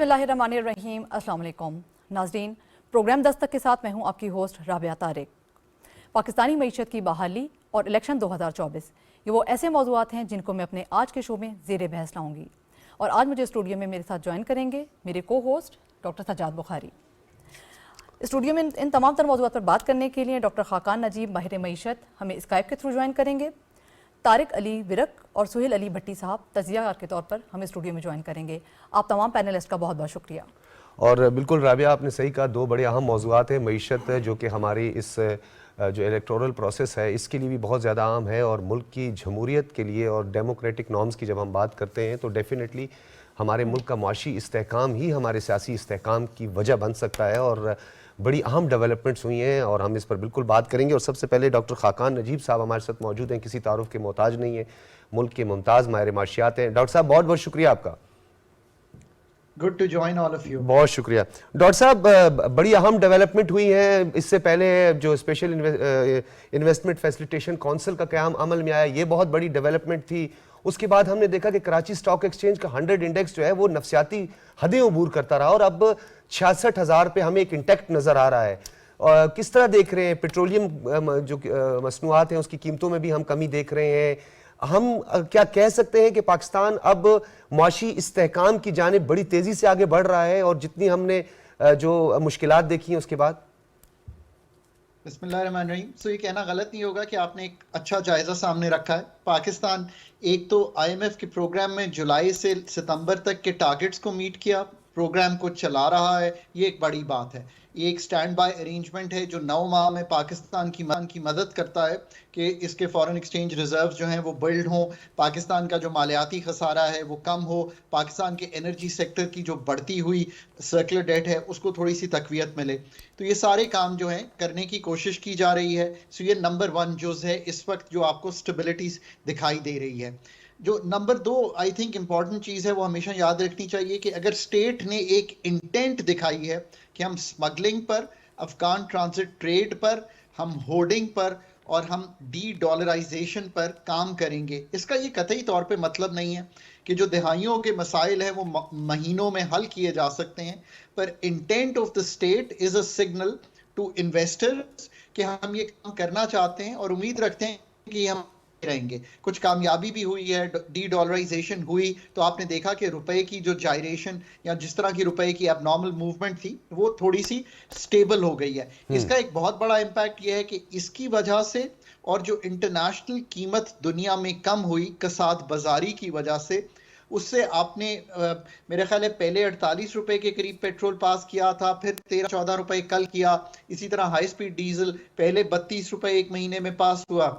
बिस्मिल्लाहिर्रहमानिर्रहीम। अस्सलाम वालेकुम नाज़रीन, प्रोग्राम दस्तक के साथ मैं हूं आपकी होस्ट राबिया तारिक। पाकिस्तानी मईशत की बहाली और इलेक्शन 2024 ये वो ऐसे मौज़ूआत हैं जिनको मैं अपने आज के शो में ज़ेर बहस लाऊंगी। और आज मुझे स्टूडियो में मेरे साथ ज्वाइन करेंगे मेरे को host doctor Sajjad Bukhari. Studio में इन तमाम तर मौज़ूआत पर बात करने के लिए डॉक्टर खाकान नजीब माहिर मईशत हमें स्काइप के थ्रू ज्वाइन करेंगे। तारिक अली विरक और सुहेल अली भट्टी साहब तजियाकार के तौर पर हमें स्टूडियो में ज्वाइन करेंगे। आप तमाम पैनलिस्ट का बहुत बहुत शुक्रिया। और बिल्कुल राबिया, आपने सही कहा, दो बड़े अहम मौज़ूआत हैं। मईशत जो कि हमारी इस जो इलेक्टोरल प्रोसेस है इसके लिए भी बहुत ज़्यादा अहम है, और मुल्क की जमहूरियत के लिए और डेमोक्रेटिक नॉर्म्स की जब हम बात करते हैं तो डेफिनेटली हमारे मुल्क का मुआशी इस्तेहकाम ही हमारे सियासी इस्तेहकाम की वजह बन सकता है। और बड़ी अहम डेवलपमेंट्स हुई हैं और हम इस पर बिल्कुल बात करेंगे। और सबसे पहले डॉक्टर खाकान नजीब साहब हमारे साथ मौजूद हैं, किसी तारुफ के मोहताज नहीं है, मुल्क के मुमताज़ माहिर माशियात हैं। डॉक्टर साहब बहुत बहुत शुक्रिया आपका। Good to join all of you. बहुत शुक्रिया डॉक्टर साहब। बड़ी अहम डेवलपमेंट हुई है। इससे पहले जो स्पेशल इन्वेस्टमेंट फैसिलिटेशन काउंसिल का क़याम अमल में आया, ये बहुत बड़ी डेवलपमेंट थी। उसके बाद हमने देखा कि कराची स्टॉक एक्सचेंज का 100 इंडेक्स जो है वो नफसियाती हदें अबूर करता रहा और अब 66,000 पे हमें एक इंटैक्ट नज़र आ रहा है। किस तरह देख रहे हैं? पेट्रोलियम जो मसनूआत हैं उसकी कीमतों में भी हम कमी देख रहे हैं। हम क्या कह सकते हैं कि पाकिस्तान अब मुआशी इस्तेहकाम की जानिब बड़ी तेज़ी से आगे बढ़ रहा है, और जितनी हमने जो मुश्किलात देखी हैं उसके बाद? बिस्मिल्लाहिर्रहमानिर्रहीम। सो ये कहना गलत नहीं होगा कि आपने एक अच्छा जायजा सामने रखा है। पाकिस्तान एक तो IMF के प्रोग्राम में जुलाई से सितंबर तक के टारगेट्स को मीट किया, प्रोग्राम को चला रहा है, ये एक बड़ी बात है। ये एक स्टैंड बाय अरेंजमेंट है जो 9 माह में पाकिस्तान की मदद करता है कि इसके फॉरेन एक्सचेंज रिजर्व जो हैं वो बिल्ड हों, पाकिस्तान का जो मालियाती खसारा है वो कम हो, पाकिस्तान के एनर्जी सेक्टर की जो बढ़ती हुई सर्कुलर डेट है उसको थोड़ी सी तकवीत मिले। तो ये सारे काम जो हैं करने की कोशिश की जा रही है। सो ये नंबर 1 जुज़ है इस वक्त जो आपको स्टेबिलिटी दिखाई दे रही है। जो नंबर 2 आई थिंक इम्पॉर्टेंट चीज़ है वो हमेशा याद रखनी चाहिए कि अगर स्टेट ने एक इंटेंट दिखाई है कि हम स्मगलिंग पर, अफगान ट्रांजिट ट्रेड पर, हम होर्डिंग पर और हम डी डॉलराइजेशन पर काम करेंगे, इसका ये कतई तौर पे मतलब नहीं है कि जो दिहाइयों के मसाइल हैं वो महीनों में हल किए जा सकते हैं। पर intent of the state is a signal to investors कि हम ये काम करना चाहते हैं और उम्मीद रखते हैं कि हम रहेंगे। कुछ कामयाबी भी हुई है, डी डॉलराइजेशन हुई तो आपने देखा कि रुपए की जो जायरेशन या जिस तरह की रुपए की एबनॉर्मल मूवमेंट थी वो थोड़ी सी स्टेबल हो गई है। इसका एक बहुत बड़ा इम्पैक्ट ये है कि इसकी वजह से और जो इंटरनेशनल कीमत दुनिया में कम हुई कसाद बाजारी की वजह से, उससे आपने मेरे ख्याल है पहले 48 रुपए के करीब पेट्रोल पास किया था, फिर 13-14 रुपए कल किया। इसी तरह हाई स्पीड डीजल पहले 32 रुपए एक महीने में पास हुआ,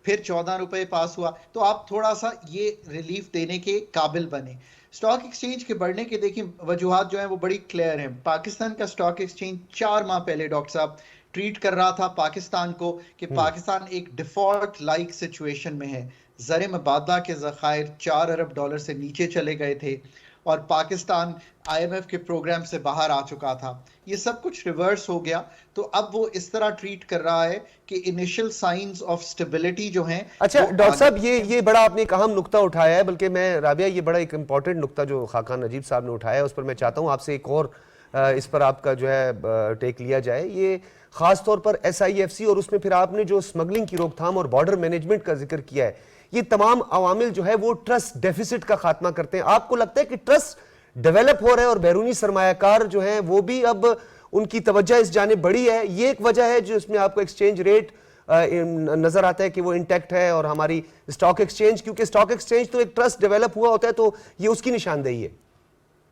फिर 14 रुपए पास हुआ। तो आप थोड़ा सा ये रिलीफ देने के काबिल बने। स्टॉक एक्सचेंज के बढ़ने के देखिए वजूहात जो हैं वो बड़ी क्लियर हैं। पाकिस्तान का स्टॉक एक्सचेंज 4 माह पहले डॉक्टर साहब ट्रीट कर रहा था पाकिस्तान को कि पाकिस्तान एक डिफॉल्ट लाइक सिचुएशन में है। ज़र मुबादला के ज़खायर 4 अरब डॉलर से नीचे चले गए थे और पाकिस्तान IMF के प्रोग्राम से बाहर आ चुका था। ये सब कुछ रिवर्स हो गया, तो अब वो इस तरह ट्रीट कर रहा है कि इनिशियल साइंस ऑफ स्टेबिलिटी जो हैं। अच्छा डॉक्टर साहब, ये बड़ा आपने एक अहम नुक्ता उठाया है, बल्कि मैं राबिया ये बड़ा एक इंपॉर्टेंट नुक्ता जो खाकान नजीब साहब ने उठाया है उस पर मैं चाहता हूँ आपसे एक और इस पर आपका जो है टेक लिया जाए। ये खास तौर पर SIFC और उसमें फिर आपने जो स्मगलिंग की रोकथाम और बॉर्डर मैनेजमेंट का जिक्र किया है, ये तमाम अवामिल जो है वो ट्रस्ट डेफिसिट का खात्मा करते हैं। आपको लगता है कि ट्रस्ट डेवलप हो रहे हैं और बैरूनी सरमायाकार जो हैं वो भी अब उनकी तवज्जो इस जानिब बढ़ी है? ये एक वजह है जो इसमें आपको एक्सचेंज रेट नजर आता है कि वो इंटैक्ट है, और हमारी स्टॉक एक्सचेंज, क्योंकि स्टॉक एक्सचेंज तो एक ट्रस्ट डेवलप हुआ होता है, तो ये उसकी निशानदेही है।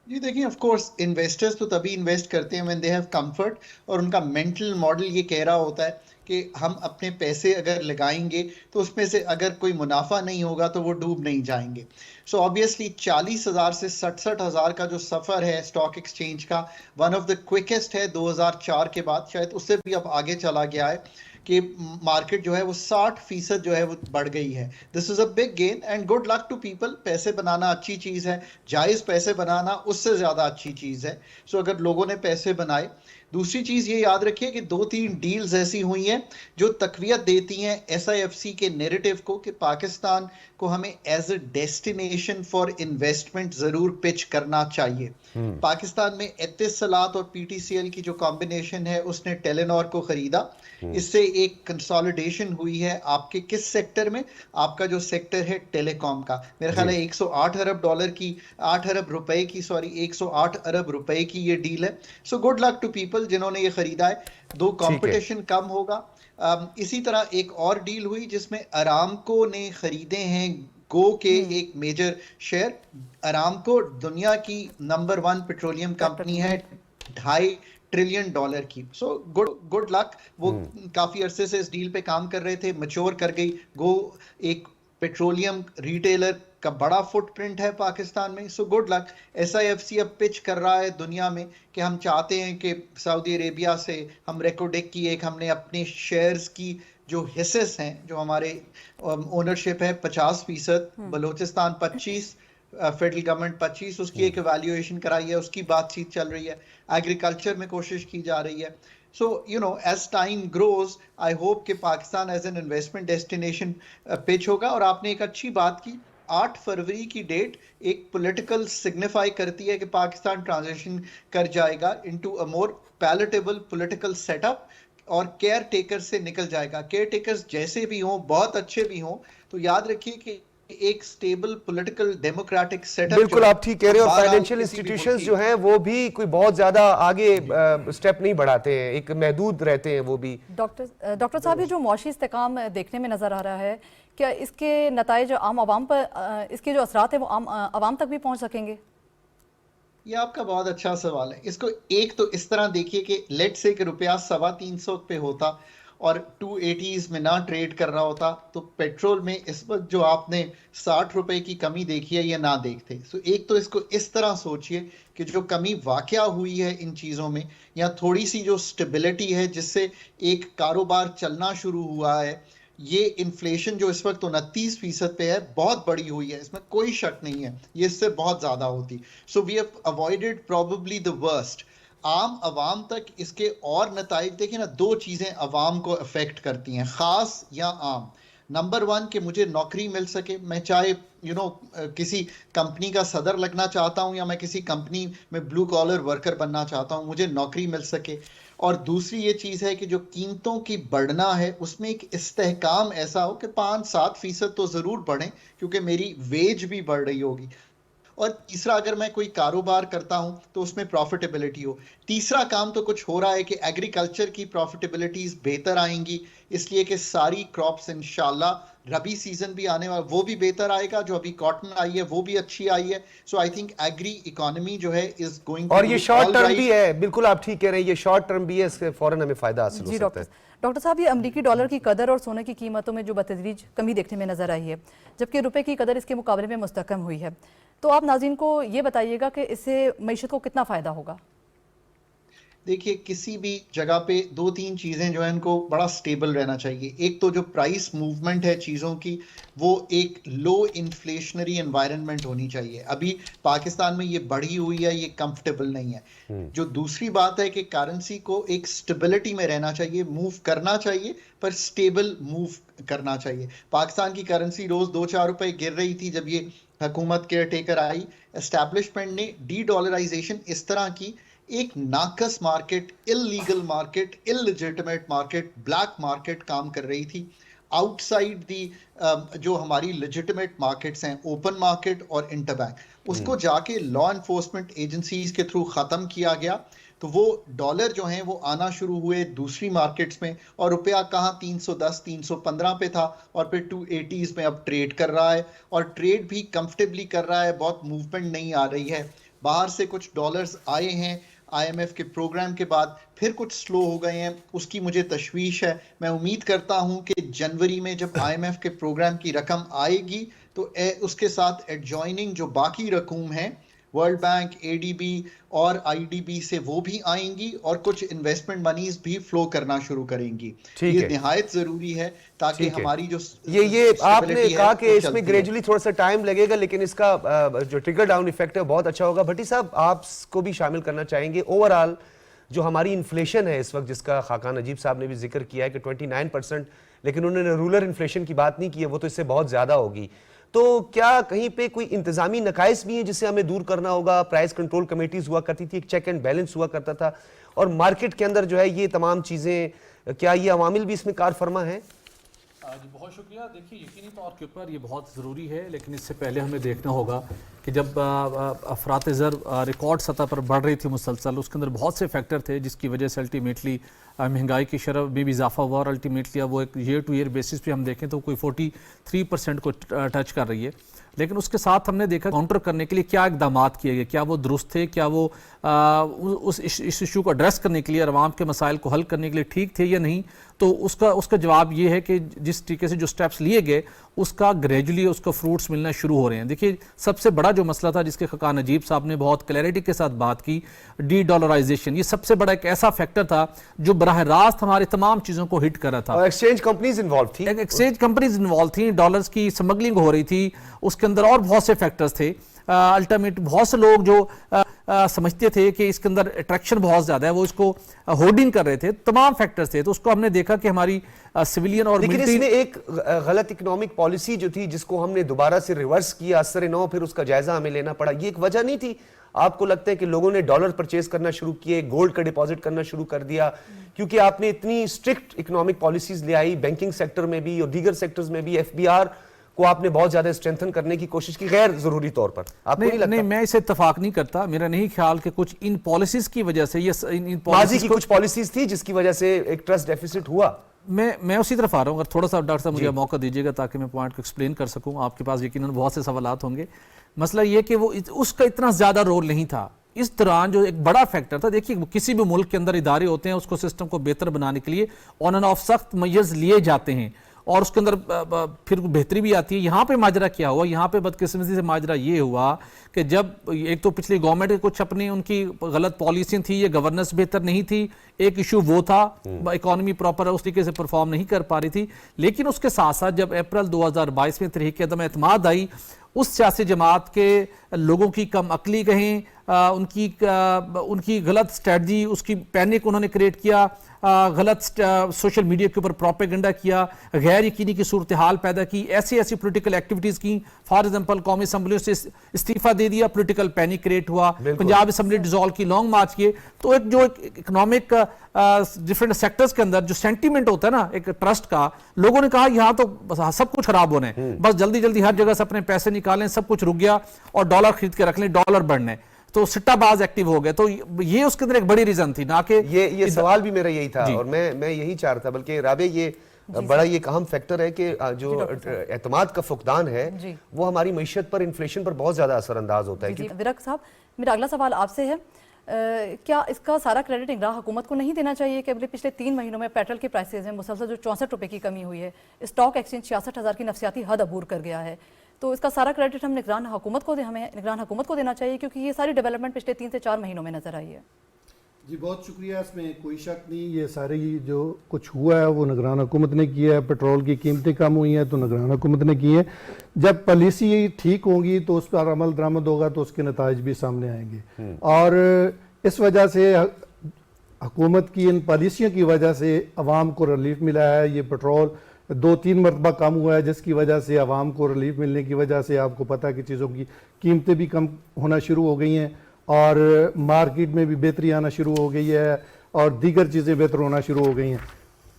जी देखिए, ऑफ कोर्स इन्वेस्टर्स तो तभी इन्वेस्ट करते हैं व्हेन दे हैव कंफर्ट, और उनका मेंटल मॉडल ये कह रहा होता है कि हम अपने पैसे अगर लगाएंगे तो उसमें से अगर कोई मुनाफा नहीं होगा तो वो डूब नहीं जाएंगे। सो ऑब्वियसली 40,000 से 67,000 का जो सफ़र है स्टॉक एक्सचेंज का, वन ऑफ द क्विकेस्ट है 2004 के बाद, शायद उससे भी अब आगे चला गया है, कि मार्केट जो है वो 60% जो है वो बढ़ गई है। This is a big gain and good luck to people. पैसे बनाना अच्छी चीज है, जायज पैसे बनाना उससे ज्यादा अच्छी चीज है। सो अगर लोगों ने पैसे बनाए, दूसरी चीज ये याद रखिए कि 2-3 डील्स ऐसी हुई हैं जो तकवीत देती हैं एसआईएफसी के नैरेटिव को कि पाकिस्तान को हमें as a destination for investment जरूर पिच करना चाहिए। पाकिस्तान में एतिसलात और पीटीसीएल की जो कॉम्बिनेशन है उसने टेलीनॉर को खरीदा। इससे एक कंसोलिडेशन हुई है आपके किस सेक्टर में? आपका जो सेक्टर है टेलीकॉम का। मेरा ख्याल है 108 अरब डॉलर की 8 अरब रुपए की 108 अरब रुपए की ये डील है। So good luck to people जिन्होंने ये खरीदा है। दो कंपटीशन कम होगा। इसी तरह एक और डील हुई जिसमें अरामको ने खरीदे हैं गो के एक मेजर शेयर। अरामको दुनिया की नंबर 1 पेट्रोलियम कंपनी है, $2.5 ट्रिलियन की। सो गुड लक। वो काफी अरसे से इस डील पे काम कर रहे थे, मैच्योर कर गई। गो एक पेट्रोलियम रिटेलर का बड़ा फुटप्रिंट है पाकिस्तान में। सो गुड लक। एसआईएफसी अब पिच कर रहा है दुनिया में कि हम चाहते हैं कि सऊदी अरेबिया से हम रेकोडेक की एक हमने अपने शेयर्स की जो हिस्सेस हैं, जो हमारे ओनरशिप है 50%, बलूचिस्तान 25, फेडरल गवर्नमेंट 25, उसकी एक इवैल्यूएशन कराई है, उसकी बातचीत चल रही है। एग्रीकल्चर में कोशिश की जा रही है। So you know as time grows I hope कि Pakistan as an investment destination pitch होगा। और आपने एक अच्छी बात की, 8 फरवरी की डेट एक पॉलिटिकल सिग्निफाई करती है कि पाकिस्तान ट्रांजिशन कर जाएगा into a more palatable political setup और केयर टेकर से निकल जाएगा। केयर टेकर्स जैसे भी हों, बहुत अच्छे भी हों, तो याद रखिए कि एक स्टेबल पॉलिटिकल डेमोक्रेटिक सेटअप। बिल्कुल आप ठीक कह रहे हो। फाइनेंशियल इंस्टीट्यूशंस जो हैं वो भी कोई बहुत ज्यादा आगे स्टेप नहीं बढ़ाते हैं, एक महदूद रहते हैं वो भी। डॉक्टर साहब, ये जो मौशी इस्तेकाम देखने में नजर आ रहा है, क्या इसके नताइज आम आवाम पर, इसके जो असरात है वो आम आवाम तक भी पहुंच सकेंगे? ये आपका बहुत अच्छा सवाल है। इसको एक तो इस तरह देखिए कि लेट से कि रुपया 350 पे होता और 280s में ना ट्रेड कर रहा होता, तो पेट्रोल में इस वक्त जो आपने 60 रुपए की कमी देखी है ये ना देखते। सो एक तो इसको इस तरह सोचिए कि जो कमी वाकया हुई है इन चीज़ों में, या थोड़ी सी जो स्टेबिलिटी है जिससे एक कारोबार चलना शुरू हुआ है, ये इन्फ्लेशन जो इस वक्त 29% पे है बहुत बड़ी हुई है, इसमें कोई शक नहीं है, ये इससे बहुत ज्यादा होती। So we have avoided probably the worst. आम आवाम तक इसके और नताइज देखिए ना, दो चीजें आवाम को अफेक्ट करती हैं, खास या आम। नंबर 1 कि मुझे नौकरी मिल सके, मैं चाहे किसी कंपनी का सदर लगना चाहता हूं या मैं किसी कंपनी में ब्लू कॉलर वर्कर बनना चाहता हूं, मुझे नौकरी मिल सके। और दूसरी ये चीज़ है कि जो कीमतों की बढ़ना है उसमें एक इस्तेहकाम ऐसा हो कि 5-7% तो ज़रूर बढ़ें क्योंकि मेरी वेज भी बढ़ रही होगी। और तीसरा, अगर मैं कोई कारोबार करता हूं तो उसमें प्रॉफिटेबिलिटी हो। तीसरा काम तो कुछ हो रहा है कि एग्रीकल्चर की प्रॉफिटेबिलिटीज बेहतर आएंगी, इसलिए कि सारी क्रॉप्स इंशाल्लाह रबी सीजन भी आने वाला वो भी बेहतर आएगा। जो अभी कॉटन आई है वो भी अच्छी आई है। सो आई थिंक एग्री इकोनॉमी जो है इज गोइंग, और ये शॉर्ट टर्म भी है। बिल्कुल आप ठीक कह रहे हैं, ये शॉर्ट टर्म भी है, इससे फौरन हमें फायदा हासिल हो सकता है। डॉक्टर साहब, ये अमरीकी डॉलर की कदर और सोने की कीमतों में जो बतदरीज कमी देखने में नजर आई है, जबकि रुपए की कदर इसके मुकाबले में मुस्तकम हुई है, तो आप नाज़रीन को ये बताइएगा कि इससे मईशत को कितना फ़ायदा होगा? देखिए, किसी भी जगह पे 2-3 चीज़ें जो है इनको बड़ा स्टेबल रहना चाहिए। एक तो जो प्राइस मूवमेंट है चीज़ों की, वो एक लो इन्फ्लेशनरी एनवायरनमेंट होनी चाहिए। अभी पाकिस्तान में ये बढ़ी हुई है, ये कंफर्टेबल नहीं है। जो दूसरी बात है कि करेंसी को एक स्टेबिलिटी में रहना चाहिए, मूव करना चाहिए पर स्टेबल मूव करना चाहिए। पाकिस्तान की करेंसी रोज 2-4 रुपए गिर रही थी जब ये हुकूमत केयर टेकर आई। एस्टैब्लिशमेंट ने डी डॉलराइजेशन इस तरह की एक नाकस market, illegal market, illegitimate market, black market काम कर रही थी आउटसाइड दी जो हमारी लेजिटिमेट मार्केट्स हैं, ओपन मार्केट और इंटरबैंक, उसको जाके लॉ एनफोर्समेंट एजेंसीज के थ्रू ख़त्म किया गया। तो वो डॉलर जो हैं वो आना शुरू हुए दूसरी मार्केट्स में, और रुपया कहाँ 310-315 पे था और फिर 280s में अब ट्रेड कर रहा है, और ट्रेड भी कंफर्टेबली कर रहा है, बहुत मूवमेंट नहीं आ रही है। बाहर से कुछ डॉलर्स आए हैं आईएमएफ के प्रोग्राम के बाद, फिर कुछ स्लो हो गए हैं, उसकी मुझे तशवीश है। मैं उम्मीद करता हूं कि जनवरी में जब आईएमएफ के प्रोग्राम की रकम आएगी तो उसके साथ एडजॉइनिंग जो बाकी रकूम हैं वर्ल्ड बैंक, एडीबी और आईडीबी से वो भी आएंगी और कुछ इन्वेस्टमेंट मनीज भी फ्लो करना शुरू करेंगी। ठीक ये है, निहायत जरूरी है ताकि ठीक है। हमारी जो ये आपने stability है, कहा कि वो इसमें चलती है। ग्रेजुअली थोड़ा सा टाइम लगेगा, लेकिन इसका जो ट्रिकल डाउन इफेक्ट है बहुत अच्छा होगा। भट्टी साहब, आपको भी शामिल करना चाहेंगे। ओवरऑल जो हमारी इन्फ्लेशन है इस वक्त, जिसका खाकान नजीब साहब ने भी जिक्र किया है कि 29%, लेकिन उन्होंने रूरल इन्फ्लेशन की बात नहीं की है, वो तो इससे बहुत ज्यादा होगी। तो क्या कहीं पे कोई इंतजामी नकाइस भी है जिसे हमें दूर करना होगा? प्राइस कंट्रोल कमेटीज हुआ करती थी, एक चेक एंड बैलेंस हुआ करता था, और मार्केट के अंदर जो है ये तमाम चीजें, क्या ये अवामिल भी इसमें कार फरमा है? जी बहुत शुक्रिया। देखिए, यकीनी तौर के ऊपर ये बहुत ज़रूरी है, लेकिन इससे पहले हमें देखना होगा कि जब अफरात ज़र रिकॉर्ड सतह पर बढ़ रही थी मुसलसल, उसके अंदर बहुत से फैक्टर थे जिसकी वजह से अल्टीमेटली महंगाई की शरह में भी इजाफा हुआ, और अल्टीमेटली अब वो एक ईयर टू ईयर बेसिस पे हम देखें तो कोई 43% को टच कर रही है। लेकिन उसके साथ हमने देखा काउंटर करने के लिए क्या इकदाम किए गए, क्या वो दुरुस्त थे, क्या वो उस इशू को एड्रेस करने के लिए, अवाम के मसाइल को हल करने के लिए ठीक थे या नहीं। तो उसका जवाब ये है कि जिस तरीके से जो स्टेप्स लिए गए उसका ग्रेजुअली उसका फ्रूट्स मिलना शुरू हो रहे हैं। देखिए, सबसे बड़ा जो मसला था जिसके खाकान नजीब साहब ने बहुत क्लैरिटी के साथ बात की, डी डॉलराइजेशन, ये सबसे बड़ा एक ऐसा फैक्टर था जो बराह रास्त हमारी तमाम चीज़ों को हिट कर रहा था। और एक्सचेंज कंपनीज इन्वॉल्व थी, एक्सचेंज कंपनीज इन्वॉल्व थी, डॉलर्स की स्मगलिंग हो रही थी, उसके अंदर और बहुत से फैक्टर्स थे। अल्टीमेट बहुत से लोग जो समझते थे कि इसके अंदर अट्रैक्शन बहुत ज़्यादा है, वो इसको होर्डिंग कर रहे थे, तमाम फैक्टर्स थे। तो उसको हमने देखा कि हमारी सिविलियन और लेकिन इसने एक गलत इकोनॉमिक पॉलिसी जो थी जिसको हमने दोबारा से रिवर्स किया असर नौ, फिर उसका जायजा हमें लेना पड़ा, ये एक वजह नहीं थी? आपको लगता है कि लोगों ने डॉलर परचेज करना शुरू किए, गोल्ड का डिपॉजिट करना शुरू कर दिया, क्योंकि आपने इतनी स्ट्रिक्ट इकोनॉमिक पॉलिसीज ले आई, बैंकिंग सेक्टर में भी और दीगर सेक्टर्स में भी एफबीआर को आपने बहुत ज्यादा स्ट्रेंथन करने की कोशिश की गैर जरूरी तौर पर? आपको नहीं लगता? नहीं, मैं इसे इत्तेफाक नहीं करता। मेरा नहीं ख्याल कि कुछ इन पॉलिसीज की वजह से, ये इन माजी की कुछ पॉलिसीज थी जिसकी वजह से एक ट्रस्ट डेफिसिट हुआ। मैं उसी तरफ आ रहा हूँ। अगर थोड़ा सा डॉक्टर साहब मुझे मौका दीजिएगा ताकि मैं पॉइंट को एक्सप्लेन कर सकूँ। आपके पास यकीनन बहुत से सवालात होंगे। मसला ये कि वो उसका इतना ज़्यादा रोल नहीं था इस दौरान। जो एक बड़ा फैक्टर था, देखिए किसी भी मुल्क के अंदर इदारे होते हैं, उसको सिस्टम को बेहतर बनाने के लिए ऑन एंड ऑफ सख्त मेजर्स लिए जाते हैं और उसके अंदर फिर बेहतरी भी आती है। यहाँ पे माजरा क्या हुआ, यहाँ पे बदकिस्मती से माजरा ये हुआ कि जब एक तो पिछली गवर्नमेंट के कुछ अपनी उनकी गलत पॉलिसी थी, ये गवर्नेंस बेहतर नहीं थी, एक इशू वो था, इकोनॉमी प्रॉपर उस तरीके से परफॉर्म नहीं कर पा रही थी। लेकिन उसके साथ साथ जब अप्रैल 2022 में तहरीक अदम एतमाद आई, उस सियासी जमात के लोगों की कम अकली कहें, उनकी गलत स्ट्रेटजी, उसकी पैनिक उन्होंने क्रिएट किया, गलत सोशल मीडिया के ऊपर प्रोपेगेंडा किया, गैर यकीनी की सूरत हाल पैदा की, ऐसी पॉलिटिकल एक्टिविटीज़ की। फॉर एग्जांपल कौमी असम्बलियों से इस्तीफा दे दिया, पॉलिटिकल पैनिक क्रिएट हुआ, पंजाब असम्बली डिसॉल्व की, लॉन्ग मार्च किए। तो एक जो इकोनॉमिक डिफरेंट सेक्टर्स के अंदर जो सेंटीमेंट होता है ना एक ट्रस्ट का, लोगों ने कहा यहाँ तो सब कुछ खराब होना है, बस जल्दी जल्दी हर जगह से अपने पैसे निकालें, सब कुछ रुक गया और डॉलर खरीद के रख लें, डॉलर बढ़ने, तो सिट्टाबाज एक्टिव हो गए। तो ये उसके अंदर एक बड़ी रीजन थी ना कि ये सवाल भी मेरा यही था और मैं यही चाह रहा था। बल्कि राबे, ये बड़ा ये अहम फैक्टर है कि जो एतमाद का फुकदान है वो हमारी मईशत पर, इन्फ्लेशन पर बहुत ज्यादा असरअंदाज होता है। विरक साहब, मेरा अगला सवाल आपसे है, क्या इसका सारा क्रेडिट इमरान हुकूमत को नहीं देना चाहिए कि अगले पिछले 3 महीनों में पेट्रोल के प्राइसेज में मुसलसल जो 64 रुपए की कमी हुई है, स्टॉक एक्सचेंज 66,000 की नफसियाती हद अबूर कर गया है, तो इसका सारा क्रेडिट हमें निगरान हुकूमत को देना चाहिए, क्योंकि ये सारी डेवलपमेंट पिछले 3 से 4 महीनों में नजर आई है? जी बहुत शुक्रिया, इसमें कोई शक नहीं। ये सारी जो कुछ हुआ है वो निगरान हुकूमत ने किया है। पेट्रोल की कीमतें कम हुई हैं तो निगरान हुकूमत ने की है। जब पॉलिसी ठीक होगी तो उस पर अमल दरामद होगा तो उसके नताइज भी सामने आएंगे। और इस वजह से हुकूमत की इन पॉलिसियों की वजह से अवाम को रिलीफ मिला है। ये पेट्रोल 2-3 मरतबा कम हुआ है, जिसकी वजह से आवाम को रिलीफ मिलने की वजह से आपको पता है कि चीज़ों की कीमतें भी कम होना शुरू हो गई हैं और मार्केट में भी बेहतरी आना शुरू हो गई है और दीगर चीज़ें बेहतर होना शुरू हो गई हैं।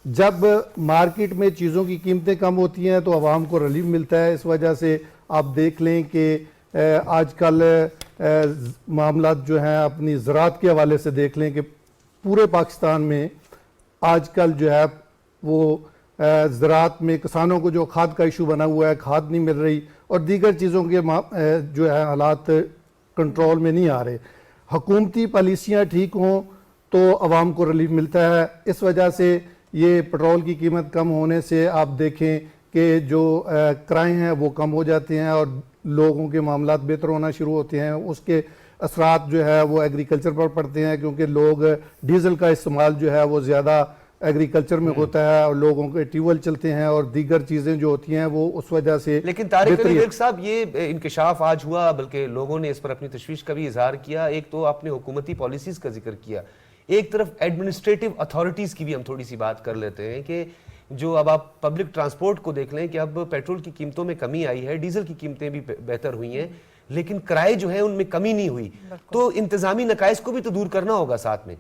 जब मार्केट में चीज़ों की कीमतें कम होती हैं तो आवाम को रिलीफ मिलता है। इस वजह से आप देख लें कि आजकल मामला जो हैं अपनी ज़राअत के हवाले से देख लें कि पूरे पाकिस्तान में आजकल जो है वो ज़राअत में किसानों को जो खाद का इशू बना हुआ है, खाद नहीं मिल रही और दीगर चीज़ों के जो है हालात कंट्रोल में नहीं आ रहे। हुकूमती पॉलिसियाँ ठीक हों तो आवाम को रिलीफ मिलता है। इस वजह से ये पेट्रोल की कीमत कम होने से आप देखें कि जो क्राइम हैं वो कम हो जाते हैं और लोगों के मामलात बेहतर होना शुरू होते हैं। उसके असरात जो है वो एग्रीकल्चर पर पड़ते हैं, क्योंकि लोग डीजल का इस्तेमाल जो है वो ज़्यादा एग्रीकल्चर में होता है और लोगों के ट्यूबवेल चलते हैं और दीगर चीज़ें जो होती हैं वो उस वजह से। लेकिन तारिक अली विर्क साहब, ये इंकशाफ आज हुआ, बल्कि लोगों ने इस पर अपनी तशवीश का भी इजहार किया। एक तो आपने हुकूमती पॉलिसीज का जिक्र किया, एक तरफ एडमिनिस्ट्रेटिव अथॉरिटीज की भी हम थोड़ी सी बात कर लेते हैं कि जो अब आप पब्लिक ट्रांसपोर्ट को देख लें कि अब पेट्रोल की कीमतों में कमी आई है, डीजल की कीमतें भी बेहतर हुई हैं, लेकिन किराए जो है उनमें कमी नहीं हुई। तो इंतजामी नकाइस को भी तो दूर करना होगा साथ में।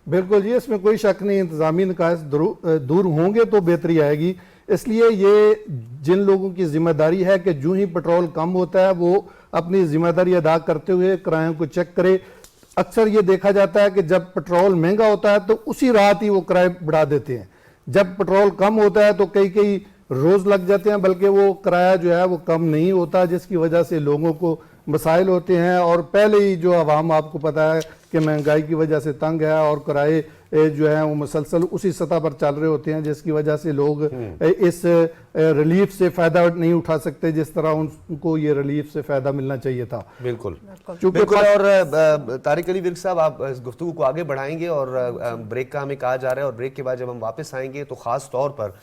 बिल्कुल जी, इसमें कोई शक नहीं, इंतजामी निकास दूर होंगे तो बेहतरी आएगी। इसलिए ये जिन लोगों की जिम्मेदारी है कि जो ही पेट्रोल कम होता है वो अपनी जिम्मेदारी अदा करते हुए किरायों को चेक करे। अक्सर ये देखा जाता है कि जब पेट्रोल महंगा होता है तो उसी रात ही वो किराए बढ़ा देते हैं, जब पेट्रोल कम होता है तो कई कई रोज लग जाते हैं, बल्कि वो किराया जो है वो कम नहीं होता, जिसकी वजह से लोगों को मसाइल होते हैं। और पहले ही जो अवाम, आपको पता है कि महंगाई की वजह से तंग है और किराए जो है वो मुसलसल उसी सतह पर चल रहे होते हैं, जिसकी वजह से लोग इस रिलीफ से फायदा नहीं उठा सकते जिस तरह उनको ये रिलीफ से फायदा मिलना चाहिए था। बिल्कुल चूंकि बिल्कुल। और तारिक अली विर्क साहब, आप इस गुफ्तगू को आगे बढ़ाएंगे और ब्रेक का हमें कहा जा रहा है, और ब्रेक के बाद जब हम वापस आएंगे तो खास तौर पर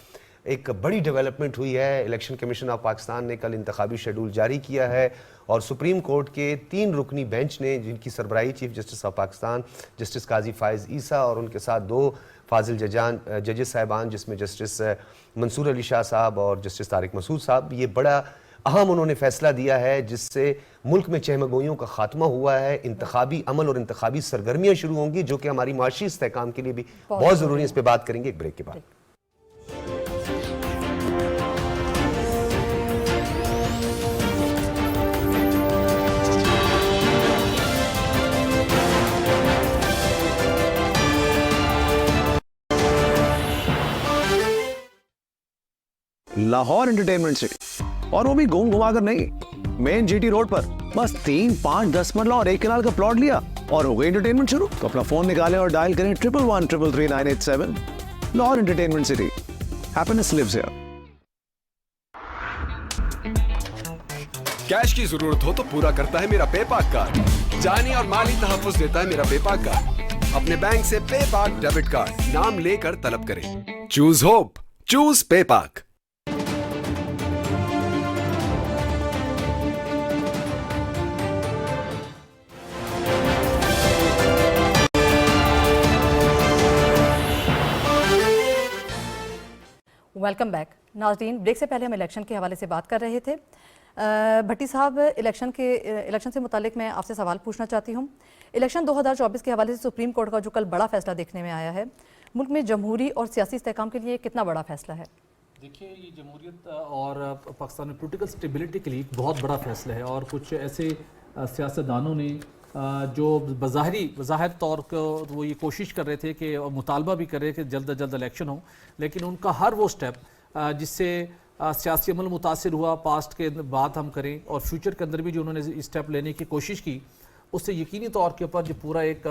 एक बड़ी डेवलपमेंट हुई है। इलेक्शन कमीशन ऑफ पाकिस्तान ने कल इंतखाबी शेड्यूल जारी किया है और सुप्रीम कोर्ट के 3 रुकनी बेंच ने, जिनकी सरबराही chief justice of Pakistan justice Qazi Faez Isa और उनके साथ 2 फाजिल जजेस साहिबान, जिसमें जस्टिस मंसूर अली शाह साहब और जस्टिस तारिक मसूद साहब, ये बड़ा अहम उन्होंने फैसला दिया है जिससे मुल्क में चहमगोइयों का खात्मा हुआ है। इंतखाबी अमल और इंतखाबी सरगर्मियाँ शुरू होंगी, जो कि हमारी माशी इस्तेहकाम के लिए भी बहुत ज़रूरी है। इस पर बात करेंगे एक ब्रेक के बाद। लाहौर एंटरटेनमेंट सिटी, और वो भी घूम घुमा कर नहीं, मेन जीटी रोड पर। बस 3, 5, 10 मरला और 1 कनाल का प्लॉट लिया और हो गई एंटरटेनमेंट शुरू। तो अपना फोन निकालें और डायल करें 1113333987। Lahore entertainment city, happiness lives here. Cash की जरूरत हो तो पूरा करता है मेरा पेपाक कार्ड। जानी और माली तहफ्फुज़ देता है मेरा पेपाक कार्ड। अपने बैंक से पेपाक डेबिट कार्ड नाम लेकर तलब करें। Choose hope, choose पेपाक। Welcome back नाज़रीन। ब्रेक से पहले हम इलेक्शन के हवाले से बात कर रहे थे। भट्टी साहब, इलेक्शन से मुतालिक मैं आपसे सवाल पूछना चाहती हूँ। इलेक्शन 2024 के हवाले से सुप्रीम कोर्ट का जो कल बड़ा फैसला देखने में आया है, मुल्क में जमहूरी और सियासी इस्तेहकाम के लिए कितना बड़ा फैसला है? देखिए, ये जमहूरियत और पाकिस्तान में पोलिटिकल स्टेबिलिटी के लिए बहुत बड़ा फैसला है। और कुछ ऐसे सियासतदानों ने जो बज़ाहिर तौर को वो ये कोशिश कर रहे थे कि मुतालबा भी कर रहे थे कि जल्द अज जल्द इलेक्शन हो, लेकिन उनका हर वो स्टेप जिससे सियासी अमल मुतासिर हुआ, पास्ट के बात हम करें और फ्यूचर के अंदर भी जो उन्होंने स्टेप लेने की कोशिश की, उससे यकीनी तौर के ऊपर जो पूरा एक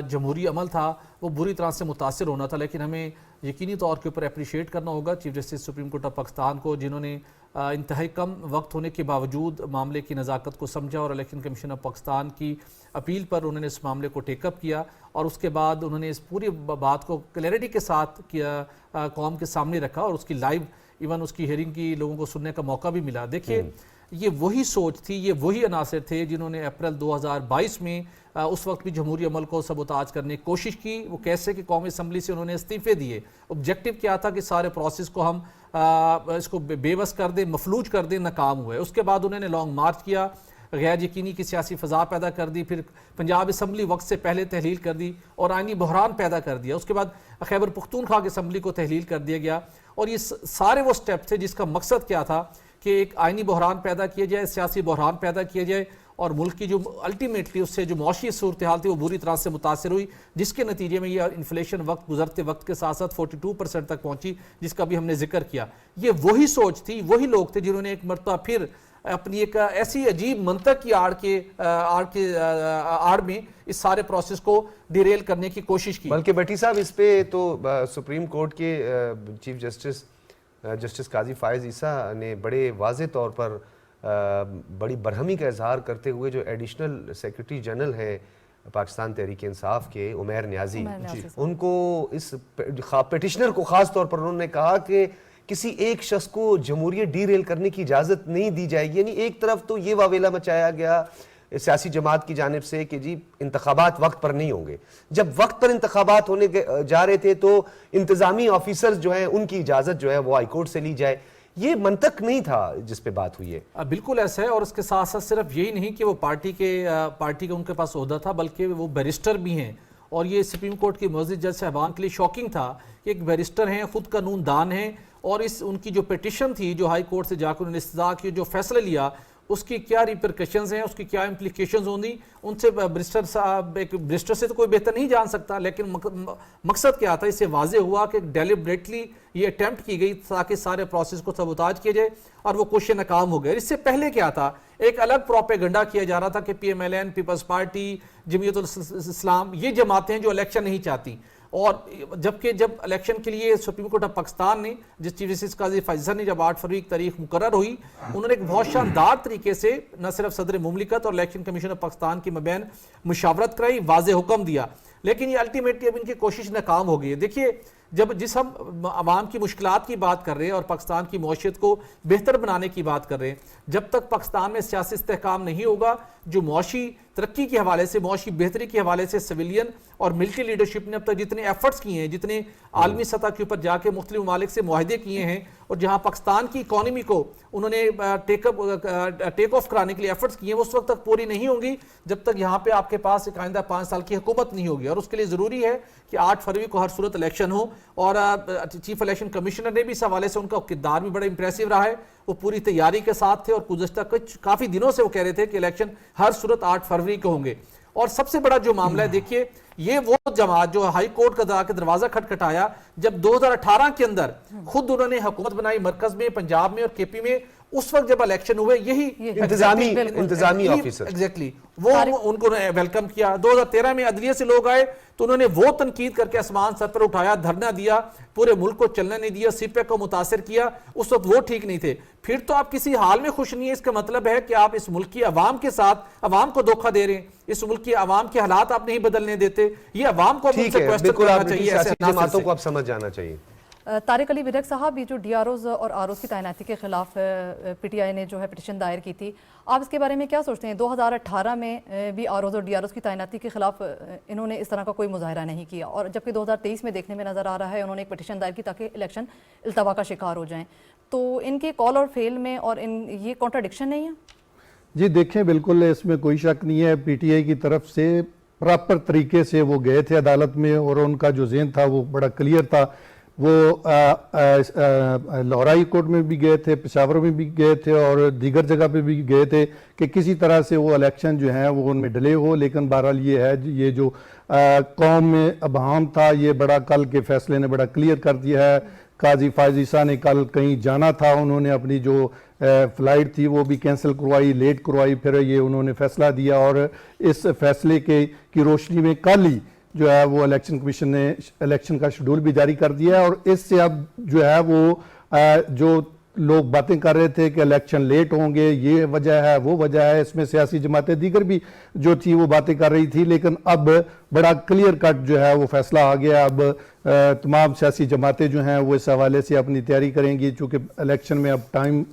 जमहूरी अमल था वो बुरी तरह से मुतासिर होना था। लेकिन हमें यकीनी तौर के ऊपर अप्रिशिएट करना होगा chief justice supreme court of Pakistan को, जिन्होंने इंतहाई कम वक्त होने के बावजूद मामले की नज़ाकत को समझा और इलेक्शन कमीशन ऑफ पाकिस्तान की अपील पर उन्होंने इस मामले को टेकअप किया और उसके बाद उन्होंने इस पूरी बात को क्लैरिटी के साथ किया, कौम के सामने रखा और उसकी लाइव इवन उसकी हियरिंग की लोगों को सुनने का मौका भी मिला। देखिए, ये वही सोच थी, ये वही अनासर थे जिन्होंने अप्रैल 2022 में उस वक्त भी जमहूरी अमल को सबोताज करने की कोशिश की। वो कैसे कि कौमी असम्बली से उन्होंने इस्तीफे दिए। ऑब्जेक्टिव क्या था कि सारे प्रोसेस को हम इसको बेबस कर दें, मफलूज कर दें, नाकाम हुए। उसके बाद उन्होंने लॉन्ग मार्च किया, गैर यकीनी की सियासी फ़ज़ा पैदा कर दी, फिर पंजाब असम्बली वक्त से पहले तहलील कर दी और आइनी बहरान पैदा कर दिया। उसके बाद खैबर पख्तूनख्वा की असम्बली को तहलील कर दिया गया और ये सारे वो स्टेप थे जिसका मकसद क्या था कि एक आइनी बहरान पैदा किया जाए, सियासी बहरान पैदा किया जाए और मुल्क की जो अल्टीमेटली उससे जो मौशी सूरत हाल थी वो बुरी तरह से मुतासर हुई, जिसके नतीजे में ये इन्फ्लेशन वक्त गुजरते वक्त के साथ साथ 42% तक पहुंची, जिसका भी हमने जिक्र किया। ये वही सोच थी, वही लोग थे जिन्होंने एक मरतबा फिर अपनी एक ऐसी अजीब मंतक की आड़ में इस सारे प्रोसेस को डिरेल करने की कोशिश की। बल्कि भट्टी साहब, इस पे तो सुप्रीम कोर्ट के चीफ जस्टिस काजी फायज़ ईसा ने बड़े वाज़े तौर पर बड़ी बरहमी का इजहार करते हुए जो एडिशनल सेक्रेटरी जनरल हैं पाकिस्तान तहरीक इंसाफ के उमैर न्याजी, उनको इस पिटिशनर को ख़ास तौर पर उन्होंने कहा कि किसी एक शख्स को जमहूरियत डीरेल करने की इजाज़त नहीं दी जाएगी। यानी एक तरफ तो ये वावेला मचाया गया सियासी जमात की जानिब से कि जी इंतखाबात वक्त पर नहीं होंगे, जब वक्त पर इंतखाबात होने जा रहे थे तो इंतज़ामी ऑफिसर्स जो हैं उनकी इजाज़त जो है वो हाईकोर्ट से ली जाए, ये मंतक नहीं था जिस पे बात हुई है। बिल्कुल ऐसा है। और उसके साथ साथ सिर्फ यही नहीं कि वो पार्टी का उनके पास ओहदा था, बल्कि वो बैरिस्टर भी हैं। और ये सुप्रीम कोर्ट की मुअज़्ज़िज़ जज साहबान के लिए शॉकिंग था कि एक बैरिस्टर हैं, खुद कानून दान हैं, और इस उनकी जो पिटिशन थी जो हाई कोर्ट से जाकर उन्होंने इस्तदा की, जो फैसला लिया, उसकी क्या रिपरकशंस हैं, उसकी क्या इम्प्लीकेशंस होंगी, उनसे बैरिस्टर साहब, एक बैरिस्टर से तो कोई बेहतर नहीं जान सकता। लेकिन मकसद क्या था, इससे वाजे हुआ कि डेलिबरेटली ये अटैम्प्ट की गई ताकि सारे प्रोसेस को सबूताज किया जाए, और वो कोशिश नाकाम हो गए। इससे पहले क्या था, एक अलग प्रोपेगेंडा किया जा रहा था कि PMLN, पीपल्स पार्टी, जमीयत इस्लाम, ये जमातें जो इलेक्शन नहीं चाहती। और जबकि जब इलेक्शन के लिए सुप्रीम कोर्ट ऑफ पाकिस्तान ने, जिस चीफ जस्टिस काजी फैसल ने जब 8 फरवरी की तारीख मुकर्रर हुई, उन्होंने एक बहुत शानदार तरीके से न सिर्फ सदर मुमलिकत और इलेक्शन कमीशन ऑफ पाकिस्तान की मबैन मुशावरत कराई, वाज़े हुक्म दिया, लेकिन ये अल्टीमेटली अब इनकी कोशिश नाकाम हो गई है। देखिए, जब जिस हम आवाम की मुश्किलात की बात कर रहे हैं और पाकिस्तान की मौशियत को बेहतर बनाने की बात कर रहे हैं, जब तक पाकिस्तान में सियासी इस्तेहकाम नहीं होगा, जो मौशी तरक्की के हवाले से, मौशी बेहतरी के हवाले से सिविलियन और मिलिट्री लीडरशिप ने अब तक जितने एफर्ट्स किए हैं, जितने आलमी सतह के ऊपर जाके मुख्तलिफ ममालिक से मुआहदे किए हैं, और जहाँ पाकिस्तान की इकॉनमी को उन्होंने टेक ऑफ कराने के लिए एफर्ट्स किए हैं, वो उस वक्त तक पूरी नहीं होंगी जब तक यहाँ पे आपके पास एक आइंदा 5 साल की हुकूमत नहीं होगी। और उसके लिए ज़रूरी है कि 8 फरवरी को हर सूरत इलेक्शन हो। और चीफ इलेक्शन कमिश्नर ने भी इस हवाले से, उनका किरदार भी बड़ा इंप्रेसिव रहा है, वो पूरी तैयारी के साथ थे और गुज़श्ता काफ़ी दिनों से वो कह रहे थे कि इलेक्शन हर सूरत 8 फरवरी को होंगे। और सबसे बड़ा जो मामला है, देखिए, ये वो जमात जो हाई कोर्ट का जाके दरवाजा खटखटाया जब 2018 के अंदर खुद उन्होंने हुकूमत बनाई मरकज में, पंजाब में और KP में, उस वक्त जब इलेक्शन हुए, यही इंतजामी ऑफिसर एग्जैक्टली वो उनको वेलकम किया। 2013 में अदलिया से लोग आए तो उन्होंने वो तनकीद करके आसमान सर पर उठाया, धरना दिया, पूरे मुल्क को चलने नहीं दिया, CPEC को मुतासिर किया, उस वक्त वो ठीक नहीं थे। फिर तो आप किसी हाल में खुश नहीं है, इसका मतलब है कि आप इस मुल्क की अवाम के साथ अवाम को धोखा दे रहे हैं, इस मुल्क की अवाम के हालात आप नहीं बदलने देते। ये अवाम को क्वेश्चन करना चाहिए, जमातों को आप समझ जाना चाहिए। तारिक अली विरक साहब, ये जो DROs और ROs की तैनाती के खिलाफ PTI ने जो है पिटिशन दायर की थी, आप इसके बारे में क्या सोचते हैं? 2018 में भी ROs और DROs की तैनाती के खिलाफ इन्होंने इस तरह का कोई मुजाहरा नहीं किया, और जबकि 2023 में देखने में नज़र आ रहा है उन्होंने एक पिटिशन दायर की ताकि इलेक्शन इल्तवा का शिकार हो जाएं। तो इनके कॉल और फेल में और ये कॉन्ट्राडिक्शन नहीं है? जी देखें, बिल्कुल इसमें कोई शक नहीं है। PTI की तरफ से प्रॉपर तरीके से वो गए थे अदालत में, और उनका जो ज़हन था वो बड़ा क्लियर था। वो लाहौर हाई कोर्ट में भी गए थे, पेशावर में भी गए थे, और दीगर जगह पे भी गए थे कि किसी तरह से वो इलेक्शन जो है वो उनमें डिले हो। लेकिन बहरहाल ये है, ये जो कौम में अबहम था, ये बड़ा कल के फैसले ने बड़ा क्लियर कर दिया है। काजी फायजीसा ने कल कहीं जाना था, उन्होंने अपनी जो फ्लाइट थी वो भी कैंसिल करवाई, लेट करवाई, फिर ये उन्होंने फैसला दिया, और इस फैसले की रोशनी में कल ही जो है वो इलेक्शन कमीशन ने इलेक्शन का शेड्यूल भी जारी कर दिया है। और इससे अब जो है वो जो लोग बातें कर रहे थे कि इलेक्शन लेट होंगे, ये वजह है, वो वजह है, इसमें सियासी जमातें दीगर भी जो थी वो बातें कर रही थी, लेकिन अब बड़ा क्लियर कट जो है वो फैसला आ गया। अब तमाम सियासी जमातें जो हैं वो इस हवाले से अपनी तैयारी करेंगी, चूँकि इलेक्शन में अब टाइम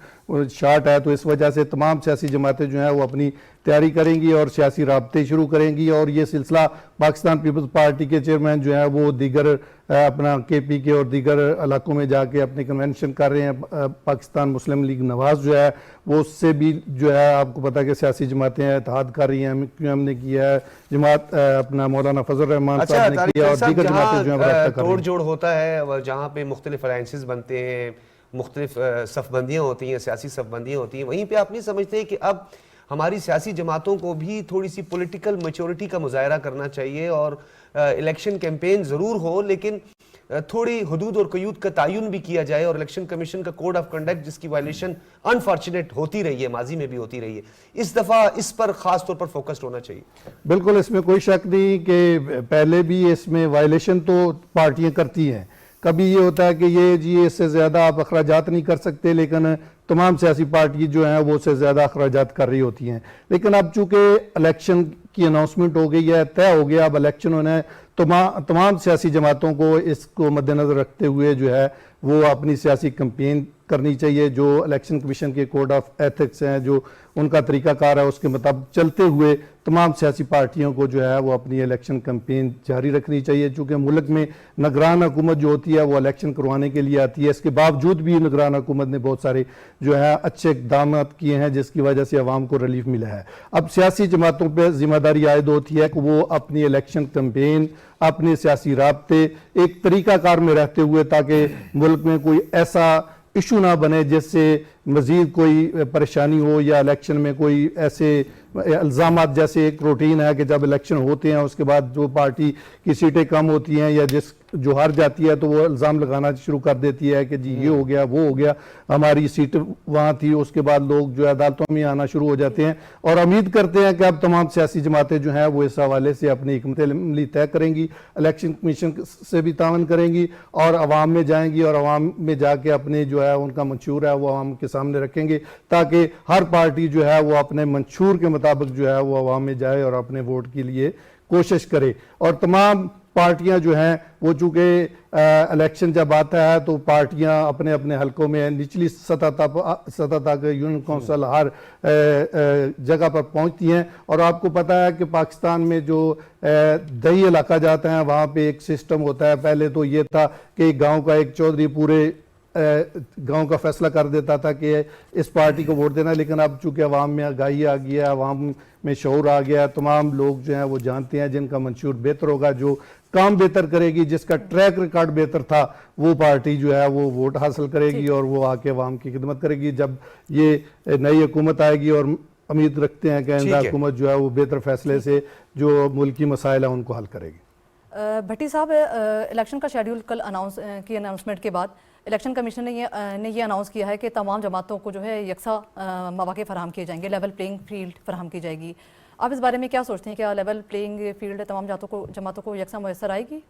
शार्ट है, तो इस वजह से तमाम सियासी जमातें जो हैं वो अपनी तैयारी करेंगी और सियासी राब्ते शुरू करेंगी। और ये सिलसिला पाकिस्तान पीपल्स पार्टी के चेयरमैन जो है वो दीगर अपना KP के और दीगर इलाकों में जाके अपने कन्वेंशन कर रहे हैं। पाकिस्तान मुस्लिम लीग नवाज जो है वो उससे भी जो है, आपको पता है कि सियासी जमातें इत्तेहाद कर रही हैं, QM ने किया है, जमात अपना मौलाना फजल रहमान साहब ने किया, और दीगर जमातें जो है तोड़ जोड़ होता है, जहाँ पे मुख्तलिफ अलायंसेस बनते हैं, मुख्तलिफ सफबंदियाँ होती हैं, सियासी सफबंदियाँ होती हैं, वहीं पर आप नहीं समझते कि अब हमारी सियासी जमातों को भी थोड़ी सी पॉलिटिकल मैच्योरिटी का मुजाहरा करना चाहिए, और इलेक्शन कैंपेन ज़रूर हो लेकिन थोड़ी हदूद और क़यूद का तयन भी किया जाए, और इलेक्शन कमीशन का कोड ऑफ कंडक्ट जिसकी वायलेशन अनफॉर्चुनेट होती रही है, माजी में भी होती रही है, इस दफ़ा इस पर ख़ास तौर पर फोकस्ड होना चाहिए। बिल्कुल, इसमें कोई शक नहीं कि पहले भी इसमें वायलेशन तो पार्टियां करती हैं। कभी ये होता है कि ये जी इससे ज़्यादा आप अखराजात नहीं कर सकते, लेकिन तमाम सियासी पार्टी जो हैं वो उससे ज़्यादा अखराजात कर रही होती हैं। लेकिन अब चूंकि इलेक्शन की अनाउंसमेंट हो गई है, तय हो गया, अब इलेक्शन होना है, तमाम सियासी जमातों को इसको मद्देनजर रखते हुए जो है वो अपनी सियासी कैंपेन करनी चाहिए। जो इलेक्शन कमीशन के कोड ऑफ एथिक्स हैं, जो उनका तरीकाकार है, उसके मुताबिक चलते हुए तमाम सियासी पार्टियों को जो है वो अपनी इलेक्शन कैंपेन जारी रखनी चाहिए। चूँकि मुल्क में निगरान हुकूमत जो होती है वो इलेक्शन करवाने के लिए आती है, इसके बावजूद भी निगरान हुकूमत ने बहुत सारे जो है अच्छे इक़दाम किए हैं जिसकी वजह से अवाम को रिलीफ मिला है। अब सियासी जमातों पर जिम्मेदारी आयद होती है कि वो अपनी इलेक्शन कैंपेन, अपने सियासी राब्ते एक तरीकाकार में रहते हुए, ताकि मुल्क में कोई ऐसा इशू ना बने जिससे मजीद कोई परेशानी हो या इलेक्शन में कोई ऐसे इल्ज़ामात, जैसे एक रूटीन है कि जब इलेक्शन होते हैं उसके बाद जो पार्टी की सीटें कम होती हैं या जो हार जाती है तो वो इल्ज़ाम लगाना शुरू कर देती है कि जी ये हो गया, वो हो गया, हमारी सीट वहाँ थी। उसके बाद लोग जो है अदालतों में आना शुरू हो जाते हैं और उम्मीद करते हैं कि अब तमाम सियासी जमातें जो हैं वो इस हवाले से अपनी हिकमत अमली तय करेंगी, इलेक्शन कमीशन से भी तावन करेंगी और अवाम में जाएंगी और अवाम में जाके अपने जो है उनका मंशूर है वो अवाम के सामने रखेंगे, ताकि हर पार्टी जो है वो अपने मंशूर के मुताबिक जो है वो अवाम में जाए और अपने वोट के लिए कोशिश करे। और तमाम पार्टियां जो हैं वो चूँकि इलेक्शन जब आता है तो पार्टियां अपने अपने हलकों में निचली सतह तक यूनियन कौंसिल हर जगह पर पहुंचती हैं। और आपको पता है कि पाकिस्तान में जो दही इलाका जाता है वहाँ पे एक सिस्टम होता है। पहले तो ये था कि गांव का एक चौधरी पूरे गांव का फैसला कर देता था कि इस पार्टी को वोट देना, लेकिन अब चूंकि अवाम में आगाही आ गया है, अवाम में शऊर आ गया है, तमाम लोग जो हैं वो जानते हैं जिनका मंशूर बेहतर होगा, जो काम बेहतर करेगी, जिसका ट्रैक रिकॉर्ड बेहतर था, वो पार्टी जो है वो वोट हासिल करेगी और वो आके अवाम की खिदमत करेगी। जब ये नई हुकूमत आएगी और उम्मीद रखते हैं कि आइंदा हुकूमत जो है वो बेहतर फैसले से जो मुल्की मसाइल है उनको हल करेगी। भट्टी साहब, इलेक्शन का शेड्यूल कल अनाउंसमेंट के बाद इलेक्शन कमीशन ने ये अनाउंस किया है कि तमाम जमातों को जो है यकसा मौके फराहम किए जाएंगे, लेवल प्लेइंग फील्ड फराहम की जाएगी। आप इस बारे में क्या सोचते हैं, क्या लेवल प्लेइंग फील्ड तमाम जमातों को यकसा मैसर आएगी?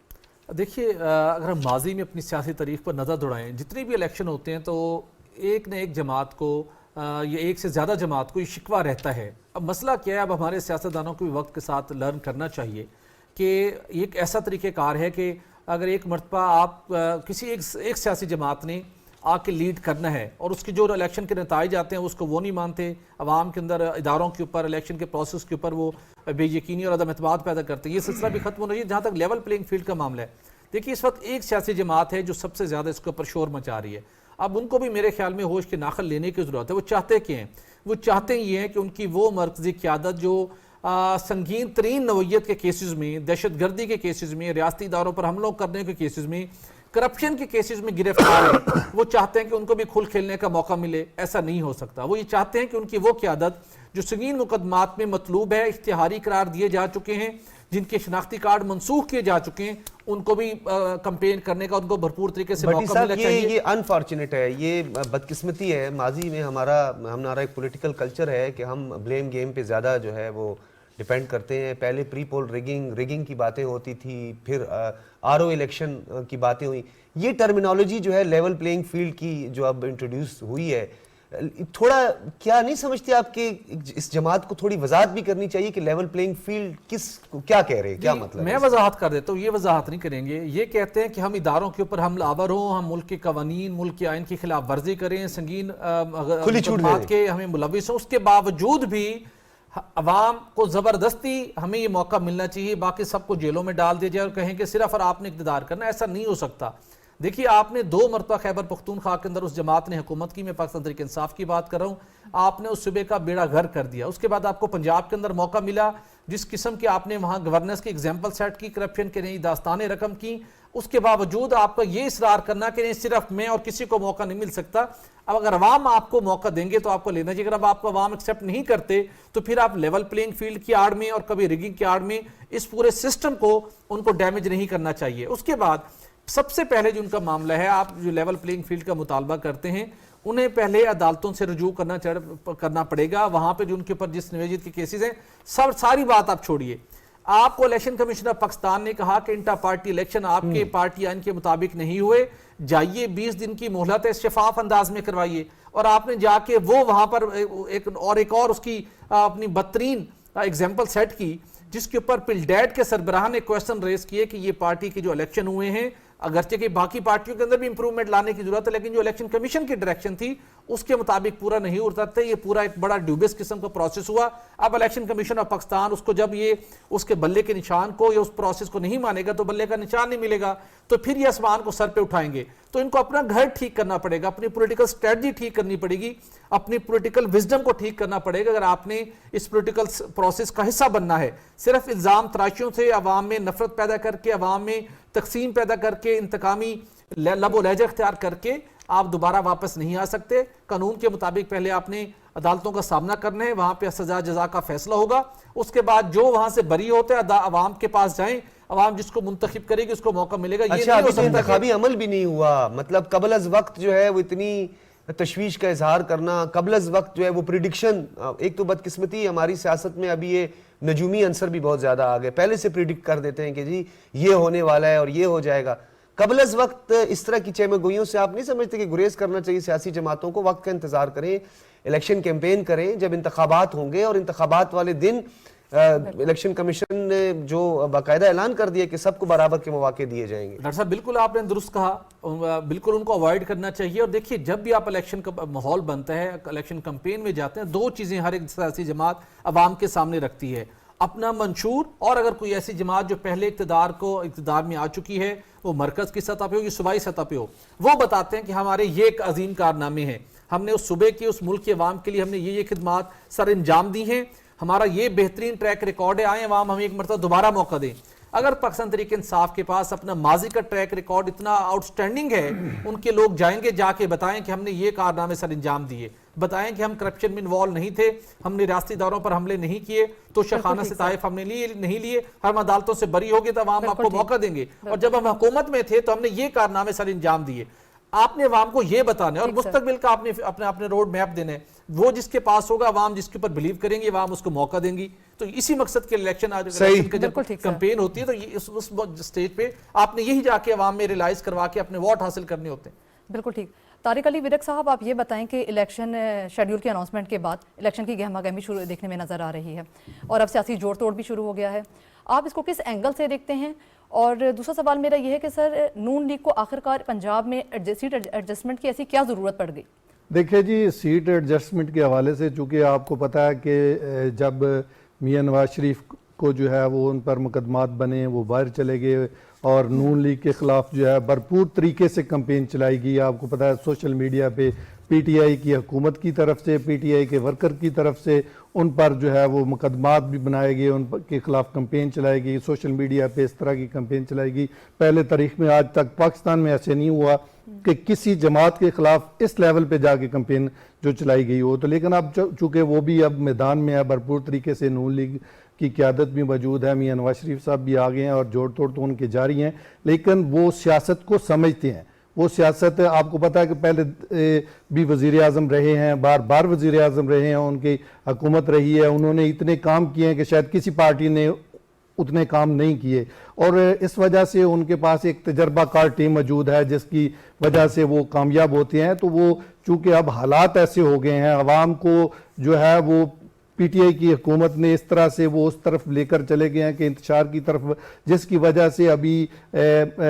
देखिए, अगर हम माजी में अपनी सियासी तारीख पर नज़र दौड़ाएं, जितने भी इलेक्शन होते हैं तो एक न एक जमात को या एक से ज़्यादा जमात को ये शिकवा रहता है। अब मसला क्या है, अब हमारे सियासतदानों को भी वक्त के साथ लर्न करना चाहिए कि एक ऐसा तरीक़ेकार है कि अगर एक मरतबा आप किसी एक सियासी जमात ने आके लीड करना है और उसके जो इलेक्शन के नताइज आते हैं उसको वो नहीं मानते, अवाम के अंदर इदारों के ऊपर, इलेक्शन के प्रोसेस के ऊपर वो बेयकीनी और अदम एतमाद पैदा करते हैं, ये सिलसिला भी खत्म होना चाहिए। जहाँ तक लेवल प्लेइंग फील्ड का मामला है, देखिए इस वक्त एक सियासी जमात है जो सबसे ज़्यादा इसके ऊपर शोर मचा रही है। अब उनको भी मेरे ख्याल में होश के नाखल लेने की ज़रूरत है। वो चाहते क्या हैं? वो चाहते ये हैं कि उनकी वो मरकज़ी क़यादत जो संगीन तरीन नौइयत के केसेस में, दहशत गर्दी के केसेस में, रियासती इदारों पर हमलों करने के केसेस में, करप्शन के केसेस में गिरफ्तार है, वो चाहते हैं कि उनको भी खुल खेलने का मौका मिले। ऐसा नहीं हो सकता। वो ये चाहते हैं कि उनकी वो क़यादत जो संगीन मुकदमात में मतलूब है, इख्तियारी करार दिए जा चुके हैं, जिनके शनाख्ती कार्ड मनसूख किए जा चुके हैं, उनको भी कंपेन करने का उनको भरपूर तरीके से मौका मिलना चाहिए। ये अनफॉर्चुनेट है, ये बदकिस्मती है। माजी में हमारा एक पॉलिटिकल कल्चर है कि हम ब्लेम गेम पे ज़्यादा जो है वो डिपेंड करते हैं। पहले प्री पोल रिगिंग की बातें होती थी, फिर आरओ इलेक्शन की बातें हुई। ये टर्मिनोलॉजी जो है लेवल प्लेइंग फील्ड की जो अब इंट्रोड्यूस हुई है, थोड़ा क्या नहीं समझते आपके इस जमात को थोड़ी वजाहत भी करनी चाहिए कि लेवल प्लेइंग फील्ड क्या कह रहे हैं, क्या मतलब? मैं वजाहत कर देता हूँ। ये वजाहत नहीं करेंगे। ये कहते हैं कि हम इदारों के ऊपर हमलावर हों, हम मुल्क के कवानीन, मुल्क के आइन की खिलाफ वर्जी करें, संगीन खुली छूट के हमें मुलविस हों, उसके बावजूद भी अवाम को ज़बरदस्ती हमें ये मौका मिलना चाहिए, बाकी सबको जेलों में डाल दिया जाए और कहें कि सिर्फ और आपने इक़्तिदार करना। ऐसा नहीं हो सकता। देखिए, आपने 2 मरतबा खैबर पख्तूनख्वा के अंदर उस जमात ने हुकूमत की, मैं पाकिस्तान तहरीक इंसाफ की बात कर रहा हूँ, आपने उस सूबे का बेड़ा घर कर दिया। उसके बाद आपको पंजाब के अंदर मौका मिला, जिस किस्म के आपने वहाँ गवर्नेंस की एग्जाम्पल सेट की, करप्शन के नई दास्तानें रकम की, उसके बावजूद आपका ये इसरार करना कि नहीं सिर्फ मैं और किसी को मौका नहीं मिल सकता। अब अगर अवाम आपको मौका देंगे तो आपको लेना चाहिए। अगर अब आपको अवाम एक्सेप्ट नहीं करते तो फिर आप लेवल प्लेइंग फील्ड की आड़ में और कभी रिगिंग की आड़ में इस पूरे सिस्टम को उनको डैमेज नहीं करना चाहिए। उसके बाद सबसे पहले जो उनका मामला है, आप जो लेवल प्लेइंग फील्ड का मुतालबा करते हैं, उन्हें पहले अदालतों से रुजू करना पड़ेगा। वहां पे जो उनके ऊपर जिस निवेदित के केसेस हैं, सारी बात आप छोड़िए। आपको इलेक्शन कमीशन ऑफ पाकिस्तान ने कहा कि इंटर पार्टी इलेक्शन आपके पार्टी आइन के मुताबिक नहीं हुए, जाइए 20 दिन की मोहलत है, शफाफ अंदाज में करवाइए। और आपने जाके वो वहां पर एक और उसकी अपनी बदतरीन एग्जाम्पल सेट की, जिसके ऊपर पिलडैट के सरबराह ने क्वेश्चन रेज किए कि ये पार्टी के जो इलेक्शन हुए हैं, अगरचे कि बाकी पार्टियों के अंदर भी इंप्रूवमेंट लाने की जरूरत है, लेकिन जो इलेक्शन कमीशन की डायरेक्शन थी उसके मुताबिक पूरा नहीं उतरते। ये पूरा एक बड़ा ड्यूबियस किस्म का प्रोसेस हुआ। अब इलेक्शन कमीशन ऑफ पाकिस्तान उसको जब ये उसके बल्ले के निशान को या उस प्रोसेस को नहीं मानेगा तो बल्ले का निशान नहीं मिलेगा, तो फिर ये आसमान को सर पे उठाएंगे। तो इनको अपना घर ठीक करना पड़ेगा, अपनी पॉलिटिकल स्ट्रेटजी ठीक करनी पड़ेगी, अपनी पॉलिटिकल विजडम को ठीक करना पड़ेगा। अगर आपने इस पॉलिटिकल प्रोसेस का हिस्सा बनना है, सिर्फ इल्जाम तराशियों से अवाम में नफरत पैदा करके, अवाम में तकसीम पैदा करके, इंतकामी लबो लहजा इख्तियार करके आप दोबारा वापस नहीं आ सकते। कानून के मुताबिक पहले आपने अदालतों का सामना करना है, वहां पे सजा जजा का फैसला होगा। उसके बाद जो वहां से बरी होते हैं अवाम के पास जाएं, अवाम जिसको मुंतखिब करेगी उसको मौका मिलेगा। अच्छा, अभी तो इंतखाबी अमल भी नहीं हुआ, मतलब कबल अज वक्त जो है वो इतनी तशवीश का इजहार करना, कबल अज वक्त जो है वो प्रिडिक्शन। एक तो बदकिस्मती हमारी सियासत में अभी ये नजूमी अंसर भी बहुत ज्यादा आ गए, पहले से प्रिडिक्ट कर देते हैं कि जी ये होने वाला है और ये हो जाएगा। कबल अज वक्त इस तरह की चेमगोइयों से आप नहीं समझते कि गुरेज करना चाहिए सियासी जमातों को? वक्त का इंतजार करें, इलेक्शन कैंपेन करें, जब इंतखाबात होंगे और इंतखाबात वाले दिन इलेक्शन कमीशन ने जो बाकायदा ऐलान कर दिया कि सबको बराबर के मौके दिए जाएंगे। डॉक्टर साहब बिल्कुल आपने दुरुस्त कहा, बिल्कुल उनको अवॉइड करना चाहिए। और देखिए, जब भी आप इलेक्शन का माहौल बनता है, इलेक्शन कैंपेन में जाते हैं, दो चीजें हर एक सियासी जमात अवाम के सामने रखती है, अपना मंशूर, और अगर कोई ऐसी जमात जो पहले इक़्तिदार में आ चुकी है, वो मरकज की सतह पे हो या सूबाई सतह पे हो, वो बताते हैं कि हमारे ये एक अजीम कारनामे हैं, हमने उस सूबे की, उस मुल्क की अवाम के लिए हमने ये खिदमात सर अंजाम दी हैं, हमारा ये बेहतरीन ट्रैक रिकॉर्ड है, आए अवाम हमें एक मरतबा दोबारा मौका दें। अगर पाकिस्तान तहरीक इंसाफ के पास अपना माजी का ट्रैक रिकॉर्ड इतना आउटस्टैंडिंग है, उनके लोग जाएंगे, जाके बताएं कि हमने ये कारनामे सर अंजाम दिए, बताएं कि हम करप्शन में इन्वॉल्व नहीं थे, हमने रियासती इदारों पर हमले नहीं किए, तो शखाना सिताइफ हमने नहीं लिए, हम अदालतों से बरी हो गए तो अवाम आपको मौका देंगे, और जब हम हुकूमत में थे तो हमने ये कारनामे सर अंजाम दिए। आपने अवाम को ये बताना है और मुस्तकबिल का आपने अपने रोड मैप देना है। वो जिसके पास होगा, अवाम जिसके ऊपर बिलीव करेंगे, अवाम उसको मौका देंगी। तो इसी मकसद के इलेक्शन आज जब कैंपेन होती है तो उस स्टेज पे आपने यही जाके अवाम में रियलाइज करवा के अपने वोट हासिल करने होते हैं। बिल्कुल ठीक। तारिक अली विरक साहब, आप ये बताएं कि इलेक्शन शेड्यूल के अनाउंसमेंट के बाद इलेक्शन की गहमा गहमी शुरू देखने में नजर आ रही है और अब सियासी जोड़ तोड़ भी शुरू हो गया है, आप इसको किस एंगल से देखते हैं? और दूसरा सवाल मेरा यह है कि सर, नून लीग को आखिरकार पंजाब में सीट एडजस्टमेंट की ऐसी क्या ज़रूरत पड़ गई? देखिए जी, सीट एडजस्टमेंट के हवाले से चूँकि आपको पता है कि जब मियां नवाज शरीफ को जो है वो उन पर मुकदमात बने, वो बाहर चले गए और नून लीग के ख़िलाफ़ जो है भरपूर तरीके से कैंपेन चलाई गई। आपको पता है सोशल मीडिया पे पीटीआई की हुकूमत की तरफ से, पीटीआई के वर्कर की तरफ से उन पर जो है वो मुकदमात भी बनाए गए, उनके खिलाफ कैंपेन चलाई गई, सोशल मीडिया पे इस तरह की कैंपेन चलाई गई। पहले तारीख में आज तक पाकिस्तान में ऐसे नहीं हुआ कि किसी जमात के खिलाफ इस लेवल पे जाके कैंपेन जो चलाई गई हो। तो लेकिन अब चूँकि वो भी अब मैदान में है, भरपूर तरीके से नून लीग की क़यादत भी मौजूद है, मियां नवाज शरीफ साहब भी आ गए हैं और जोड़ तोड़ तो उनके जारी हैं, लेकिन वो सियासत को समझते हैं। वो सियासत, आपको पता है कि पहले भी वज़ीर आज़म रहे हैं, बार बार वज़ीर आज़म रहे हैं, उनकी हुकूमत रही है, उन्होंने इतने काम किए हैं कि शायद किसी पार्टी ने उतने काम नहीं किए, और इस वजह से उनके पास एक तजर्बाकार टीम मौजूद है जिसकी वजह से वो कामयाब होते हैं। तो वो चूँकि अब हालात ऐसे हो गए हैं, अवाम को जो है वो पीटीआई की हुकूमत ने इस तरह से वो उस तरफ लेकर चले गए हैं कि इंतशार की तरफ, जिसकी वजह से अभी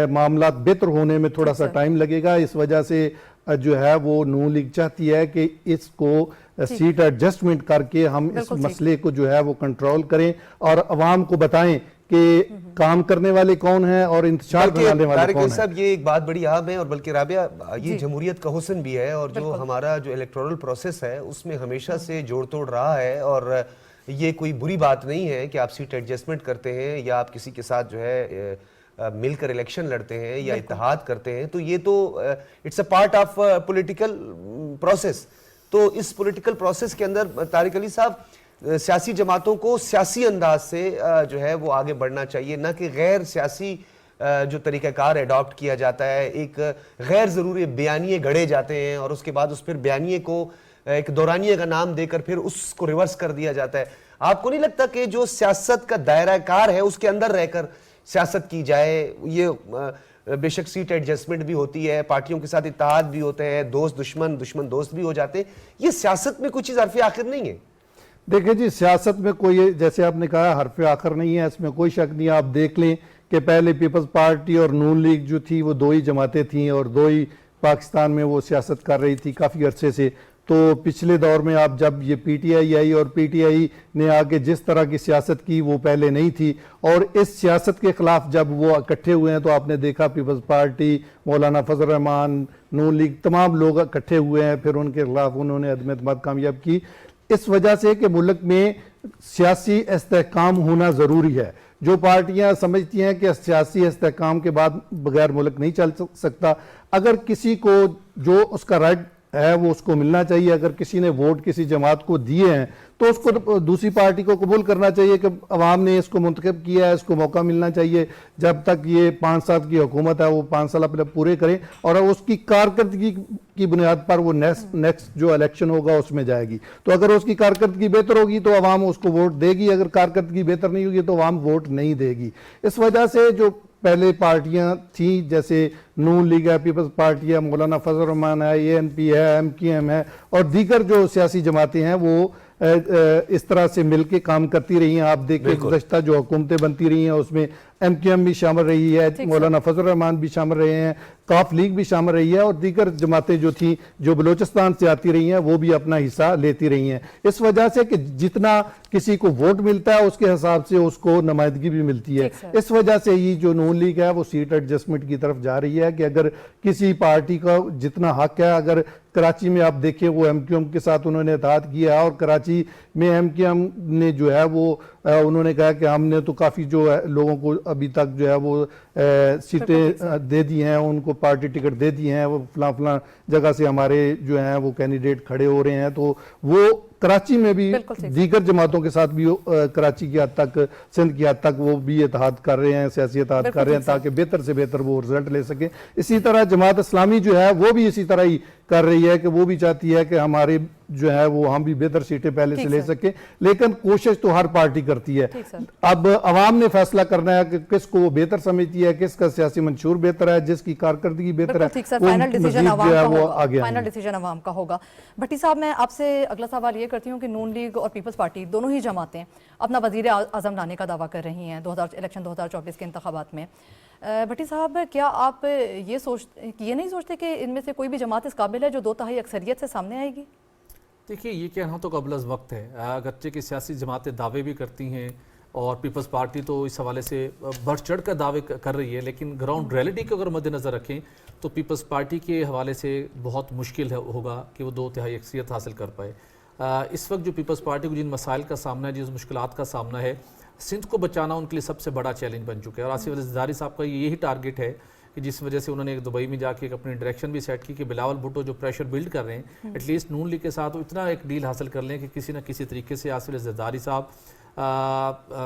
मामला बेहतर होने में थोड़ा सा टाइम लगेगा। इस वजह से जो है वो नून लीग चाहती है कि इसको सीट एडजस्टमेंट करके हम इस मसले को जो है वो कंट्रोल करें और अवाम को बताएं कि काम करने वाले कौन हैं और इंतजार बनाने वाले कौन हैं। साहब, ये एक बात बड़ी अहम है और बल्कि राबिया, ये जमहूरियत का हुस्न भी है और जो हमारा जो इलेक्टोरल प्रोसेस है उसमें हमेशा से जोड़ तोड़ रहा है, और ये कोई बुरी बात नहीं है कि आप सीट एडजस्टमेंट करते हैं या आप किसी के साथ जो है मिलकर इलेक्शन लड़ते हैं या इत्तेहाद करते हैं, तो ये तो it's a part of political process. तो इस पॉलिटिकल प्रोसेस के अंदर तारिक अली साहब, सियासी जमातों को सियासी अंदाज से जो है वो आगे बढ़ना चाहिए, ना कि गैर सियासी जो तरीक़ाकार अडॉप्ट किया जाता है। एक गैर ज़रूरी बयानिए गढ़े जाते हैं और उसके बाद उस फिर बयानिए को एक दौरानिए का नाम देकर फिर उसको रिवर्स कर दिया जाता है। आपको नहीं लगता कि जो सियासत का दायरा कार है उसके अंदर रहकर सियासत की जाए? ये बेशक सीट एडजस्टमेंट भी होती है, पार्टियों के साथ इत्तेहाद भी होते हैं, दोस्त दुश्मन, दुश्मन दोस्त भी हो जाते हैं, ये सियासत में कुछ चीज हरफ आखिर नहीं है? देखिए जी, सियासत में कोई, जैसे आपने कहा, हरफ आखिर नहीं है, इसमें कोई शक नहीं है। आप देख लें कि पहले पीपल्स पार्टी और नून लीग जो थी वो दो ही जमातें थीं और दो ही पाकिस्तान में वो सियासत कर रही थी काफ़ी अरसे से। तो पिछले दौर में आप जब ये पीटीआई आई और पीटीआई ने आगे जिस तरह की सियासत की वो पहले नहीं थी, और इस सियासत के खिलाफ जब वो इकट्ठे हुए हैं तो आपने देखा पीपल्स पार्टी, मौलाना फजल रहमान, नून लीग, तमाम लोग इकट्ठे हुए हैं, फिर उनके खिलाफ उन्होंने अदम एतमाद कामयाब की, इस वजह से कि मुल्क में सियासी इस्तेहकाम होना ज़रूरी है। जो पार्टियां समझती हैं कि सियासी इस्तेहकाम के बाद बगैर मुल्क नहीं चल सकता, अगर किसी को जो उसका राइट है वो उसको मिलना चाहिए। अगर किसी ने वोट किसी जमात को दिए हैं तो उसको दूसरी पार्टी को कबूल करना चाहिए कि अवाम ने इसको मुंतखब किया है, इसको मौका मिलना चाहिए। जब तक ये 5 साल की हुकूमत है वो 5 साल अपने पूरे करें और उसकी कारकर्दगी की बुनियाद पर वो नेक्स्ट जो इलेक्शन होगा उसमें जाएगी। तो अगर उसकी कारकर्दगी बेहतर होगी तो अवाम उसको वोट देगी, अगर कारकर्दगी बेहतर नहीं होगी तो अवाम वोट नहीं देगी। इस वजह से जो पहले पार्टियां थी जैसे नून लीग है, पीपल्स पार्टी है, मौलाना फजल रहमान है, एएनपी है, एमक्यूएम है और दीगर जो सियासी जमातें हैं वो इस तरह से मिलके काम करती रही हैं। आप देखिए गुज़श्ता जो हुकूमतें बनती रही हैं उसमें एमक्यूएम भी शामिल रही है, मौलाना फजल रहमान भी शामिल रहे हैं, काफ लीग भी शामिल रही है और दीगर जमातें जो थी जो बलूचिस्तान से आती रही हैं वो भी अपना हिस्सा लेती रही हैं। इस वजह से कि जितना किसी को वोट मिलता है उसके हिसाब से उसको नुमाइंदगी भी मिलती है। इस वजह से ये जो नून लीग है वो सीट एडजस्टमेंट की तरफ जा रही है कि अगर किसी पार्टी का जितना हक है, अगर कराची में आप देखिए वो एमक्यूएम के साथ उन्होंने इत्तेहाद किया और कराची में एमक्यूएम ने जो है वो उन्होंने कहा कि हमने तो काफ़ी जो है लोगों को अभी तक जो है वो सीटें दे दी हैं, उनको पार्टी टिकट दे दी हैं, वो फलां जगह से हमारे जो हैं वो कैंडिडेट खड़े हो रहे हैं। तो वो कराची में भी दीगर जमातों के साथ भी कराची की हद तक, सिंध की हद तक वो भी इत्तेहाद कर रहे हैं, सियासी इत्तेहाद कर रहे हैं ताकि बेहतर से बेहतर वो रिजल्ट ले सके। इसी तरह जमात इस्लामी जो है वो भी इसी तरह ही कर रही है कि वो भी चाहती है कि हमारे जो है वो हम भी बेहतर सीटें पहले से ले सके, लेकिन कोशिश तो हर पार्टी करती है। अब अवाम ने फैसला करना है कि किसको वो बेहतर समझती है, किसका सियासी मंशूर बेहतर है, जिसकी कारकर्दगी बेहतर है, फाइनल डिसीजन अवाम का होगा। भट्टी साहब, मैं आपसे अगला सवाल ये करती हूँ कि नून लीग और पीपल्स पार्टी दोनों ही जमातें अपना वजीर आजम लाने का दावा कर रही हैं इलेक्शन 2024 के इंतखाबात में। भट्टी साहब, क्या आप ये नहीं सोचते कि इनमें से कोई भी जमात इस काबिल है जो 2/3 अक्सरियत से सामने आएगी? देखिए, ये कहना तो कबल अज़ वक्त है। अगरचे की सियासी जमातें दावे भी करती हैं और पीपल्स पार्टी तो इस हवाले से बढ़ चढ़ कर दावे कर रही है, लेकिन ग्राउंड रियलिटी को अगर मद्देनज़र रखें तो पीपल्स पार्टी के हवाले से बहुत मुश्किल होगा कि वो 2/3 अक्सरियत हासिल कर पाए। इस वक्त जो पीपल्स पार्टी को जिन मसाइल का सामना है, जिन मुश्किलात का सामना है, सिंध को बचाना उनके लिए सबसे बड़ा चैलेंज बन चुका है। और आसिफ अली ज़रदारी साहब का यही टारगेट है कि जिस वजह से उन्होंने दुबई में जाके एक अपनी डायरेक्शन भी सेट की कि बिलावल भुट्टो जो प्रेशर बिल्ड कर रहे हैं, एटलीस्ट नून लीग के साथ वो इतना एक डील हासिल कर लें कि किसी न किसी तरीके से आसिफ अली ज़रदारी साहब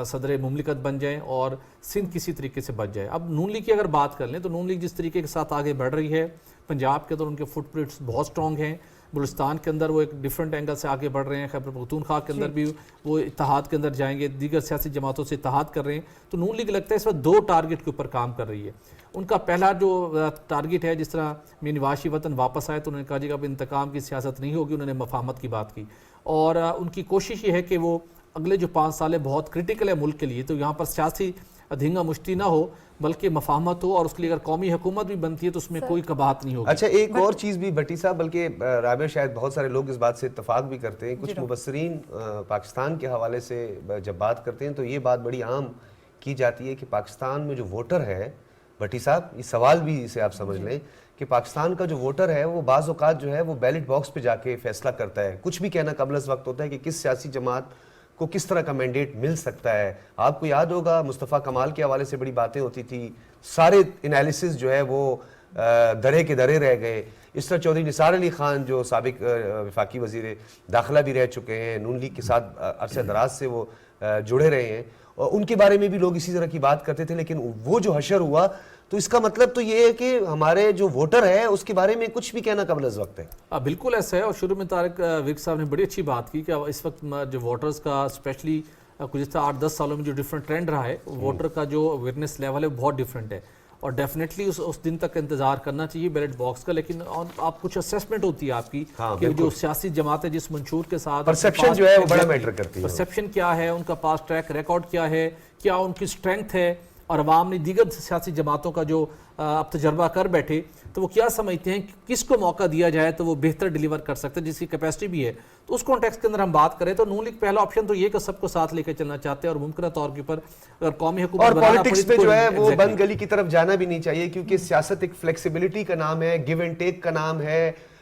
सदर मुमलिकत बन जाएं और सिंध किसी तरीके से बच जाए। अब नून लीग की अगर बात कर लें तो नून लीग जिस तरीके के साथ आगे बढ़ रही है, पंजाब के अंदर उनके फुटप्रिंट्स बहुत स्ट्रॉन्ग हैं, बलूचिस्तान के अंदर वो एक डिफरेंट एंगल से आगे बढ़ रहे हैं, खैबर पख्तूनख्वा के अंदर भी वो इत्तेहाद के अंदर जाएंगे, दीगर सियासी जमातों से इत्तेहाद कर रहे हैं। तो नून लीग लगता है इस वक्त 2 टारगेट के ऊपर काम कर रही है। उनका पहला जो टारगेट है, जिस तरह में निवासी वतन वापस आए तो उन्होंने कहा जी अब इंतकाम की सियासत नहीं होगी, उन्होंने मफाहमत की बात की और उनकी कोशिश ये है कि वो अगले जो 5 साल है बहुत क्रिटिकल है मुल्क के लिए, तो यहाँ पर सियासी धींगा मुश्ती ना हो बल्कि मफाहमत हो और उसके लिए अगर कौमी हुकूमत भी बनती है तो उसमें कोई कबाहत नहीं होगी। अच्छा, एक और चीज़ भी भट्टी साहब, बल्कि राबिया शायद बहुत सारे लोग इस बात से इत्तफाक भी करते हैं, कुछ मुबस्सरीन पाकिस्तान के हवाले से जब बात करते हैं तो ये बात बड़ी आम की जाती है कि पाकिस्तान में जो वोटर है, भट्टी साहब ये सवाल भी इसे आप समझ लें कि पाकिस्तान का जो वोटर है वो बाज़ औक़ात जो है वो बैलेट बॉक्स पे जाके फैसला करता है। कुछ भी कहना कबल अज़ वक्त होता है कि किस सियासी जमात को किस तरह का मैंडेट मिल सकता है। आपको याद होगा मुस्तफ़ा कमाल के हवाले से बड़ी बातें होती थी, सारे एनालिसिस जो है वो दरे के दरे रह गए। इस तरह चौधरी निसार अली ख़ान जो साबिक वफाकी वज़ीर दाखिला भी रह चुके हैं, नून लीग के साथ अरसे दराज से वो जुड़े रहे हैं उनके बारे में भी लोग इसी तरह की बात करते थे, लेकिन वो जो हशर हुआ तो इसका मतलब तो ये है कि हमारे जो वोटर है उसके बारे में कुछ भी कहना कबल अज़ वक्त है। बिल्कुल ऐसा है। और शुरू में तारिक विर्क साहब ने बड़ी अच्छी बात की कि इस वक्त जो वोटर्स का स्पेशली गुज़श्ता 8-10 सालों में जो डिफरेंट ट्रेंड रहा है, वोटर का जो अवेयरनेस लेवल है बहुत डिफरेंट है और डेफिनेटली उस दिन तक इंतजार करना चाहिए बैलेट बॉक्स का। लेकिन आप कुछ असेसमेंट होती है आपकी कि जो सियासी जमात है जिस मंशूर के साथ परसेप्शन जो है वो बड़ा मैटर करती है। परसेप्शन क्या है, उनका पास ट्रैक रिकॉर्ड क्या है, क्या उनकी स्ट्रेंथ है, और अवाम ने दीगर सियासी जमातों का जो अब तजर्बा कर बैठे तो वो क्या समझते हैं कि किसको मौका दिया जाए तो वो बेहतर डिलीवर कर सकते हैं, जिसकी कैपेसिटी भी है। तो उस कॉन्टेक्स्ट के अंदर हम बात करें तो नून लीग पहला ऑप्शन तो ये कि सबको साथ लेकर चलना चाहते हैं और मुमकिन तौर के ऊपर अगर कौमी हुकूमत और पॉलिटिक्स पे जो है वो Exactly. बंद गली की तरफ जाना भी नहीं चाहिए, क्योंकि सियासत एक फ्लेक्सिबिलिटी का नाम है, गिव एंड टेक का नाम है,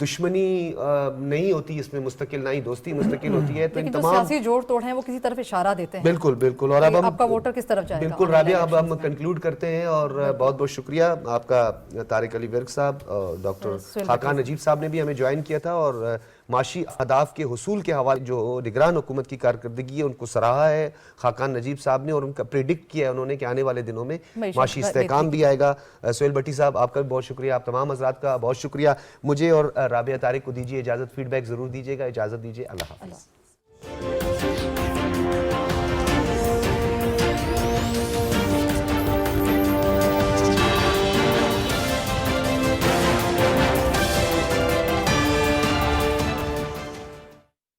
दुश्मनी नहीं होती इसमें मुस्तकिल, ना ही दोस्ती मुस्तकिल होती है। तो इन लेकिन जो तमाम सियासी जोड़ तोड़ हैं वो किसी तरफ इशारा देते हैं। बिल्कुल बिल्कुल। और अब हम आपका वोटर किस तरफ जाएगा? बिल्कुल राबिया, अब हम कंक्लूड करते हैं और बहुत बहुत शुक्रिया आपका तारिक अली विर्क साहब, डॉक्टर खाकान नजीब साहब ने भी हमें ज्वाइन किया था और माशी अहदाफ के हुसूल के हवाले जो निगरान हुकूमत की कारकर्दगी है उनको सराहा है खाकान नजीब साहब ने और उनका प्रिडिक्ट किया है उन्होंने कि आने वाले दिनों में माशी इस्तेहकाम भी आएगा। सोहेल भट्टी साहब आपका भी बहुत शुक्रिया, आप तमाम हजरात का बहुत शुक्रिया। मुझे और राबिया तारिक को दीजिए इजाज़त, फीडबैक ज़रूर दीजिएगा। इजाज़त दीजिए, अल्लाह हाफ़िज़।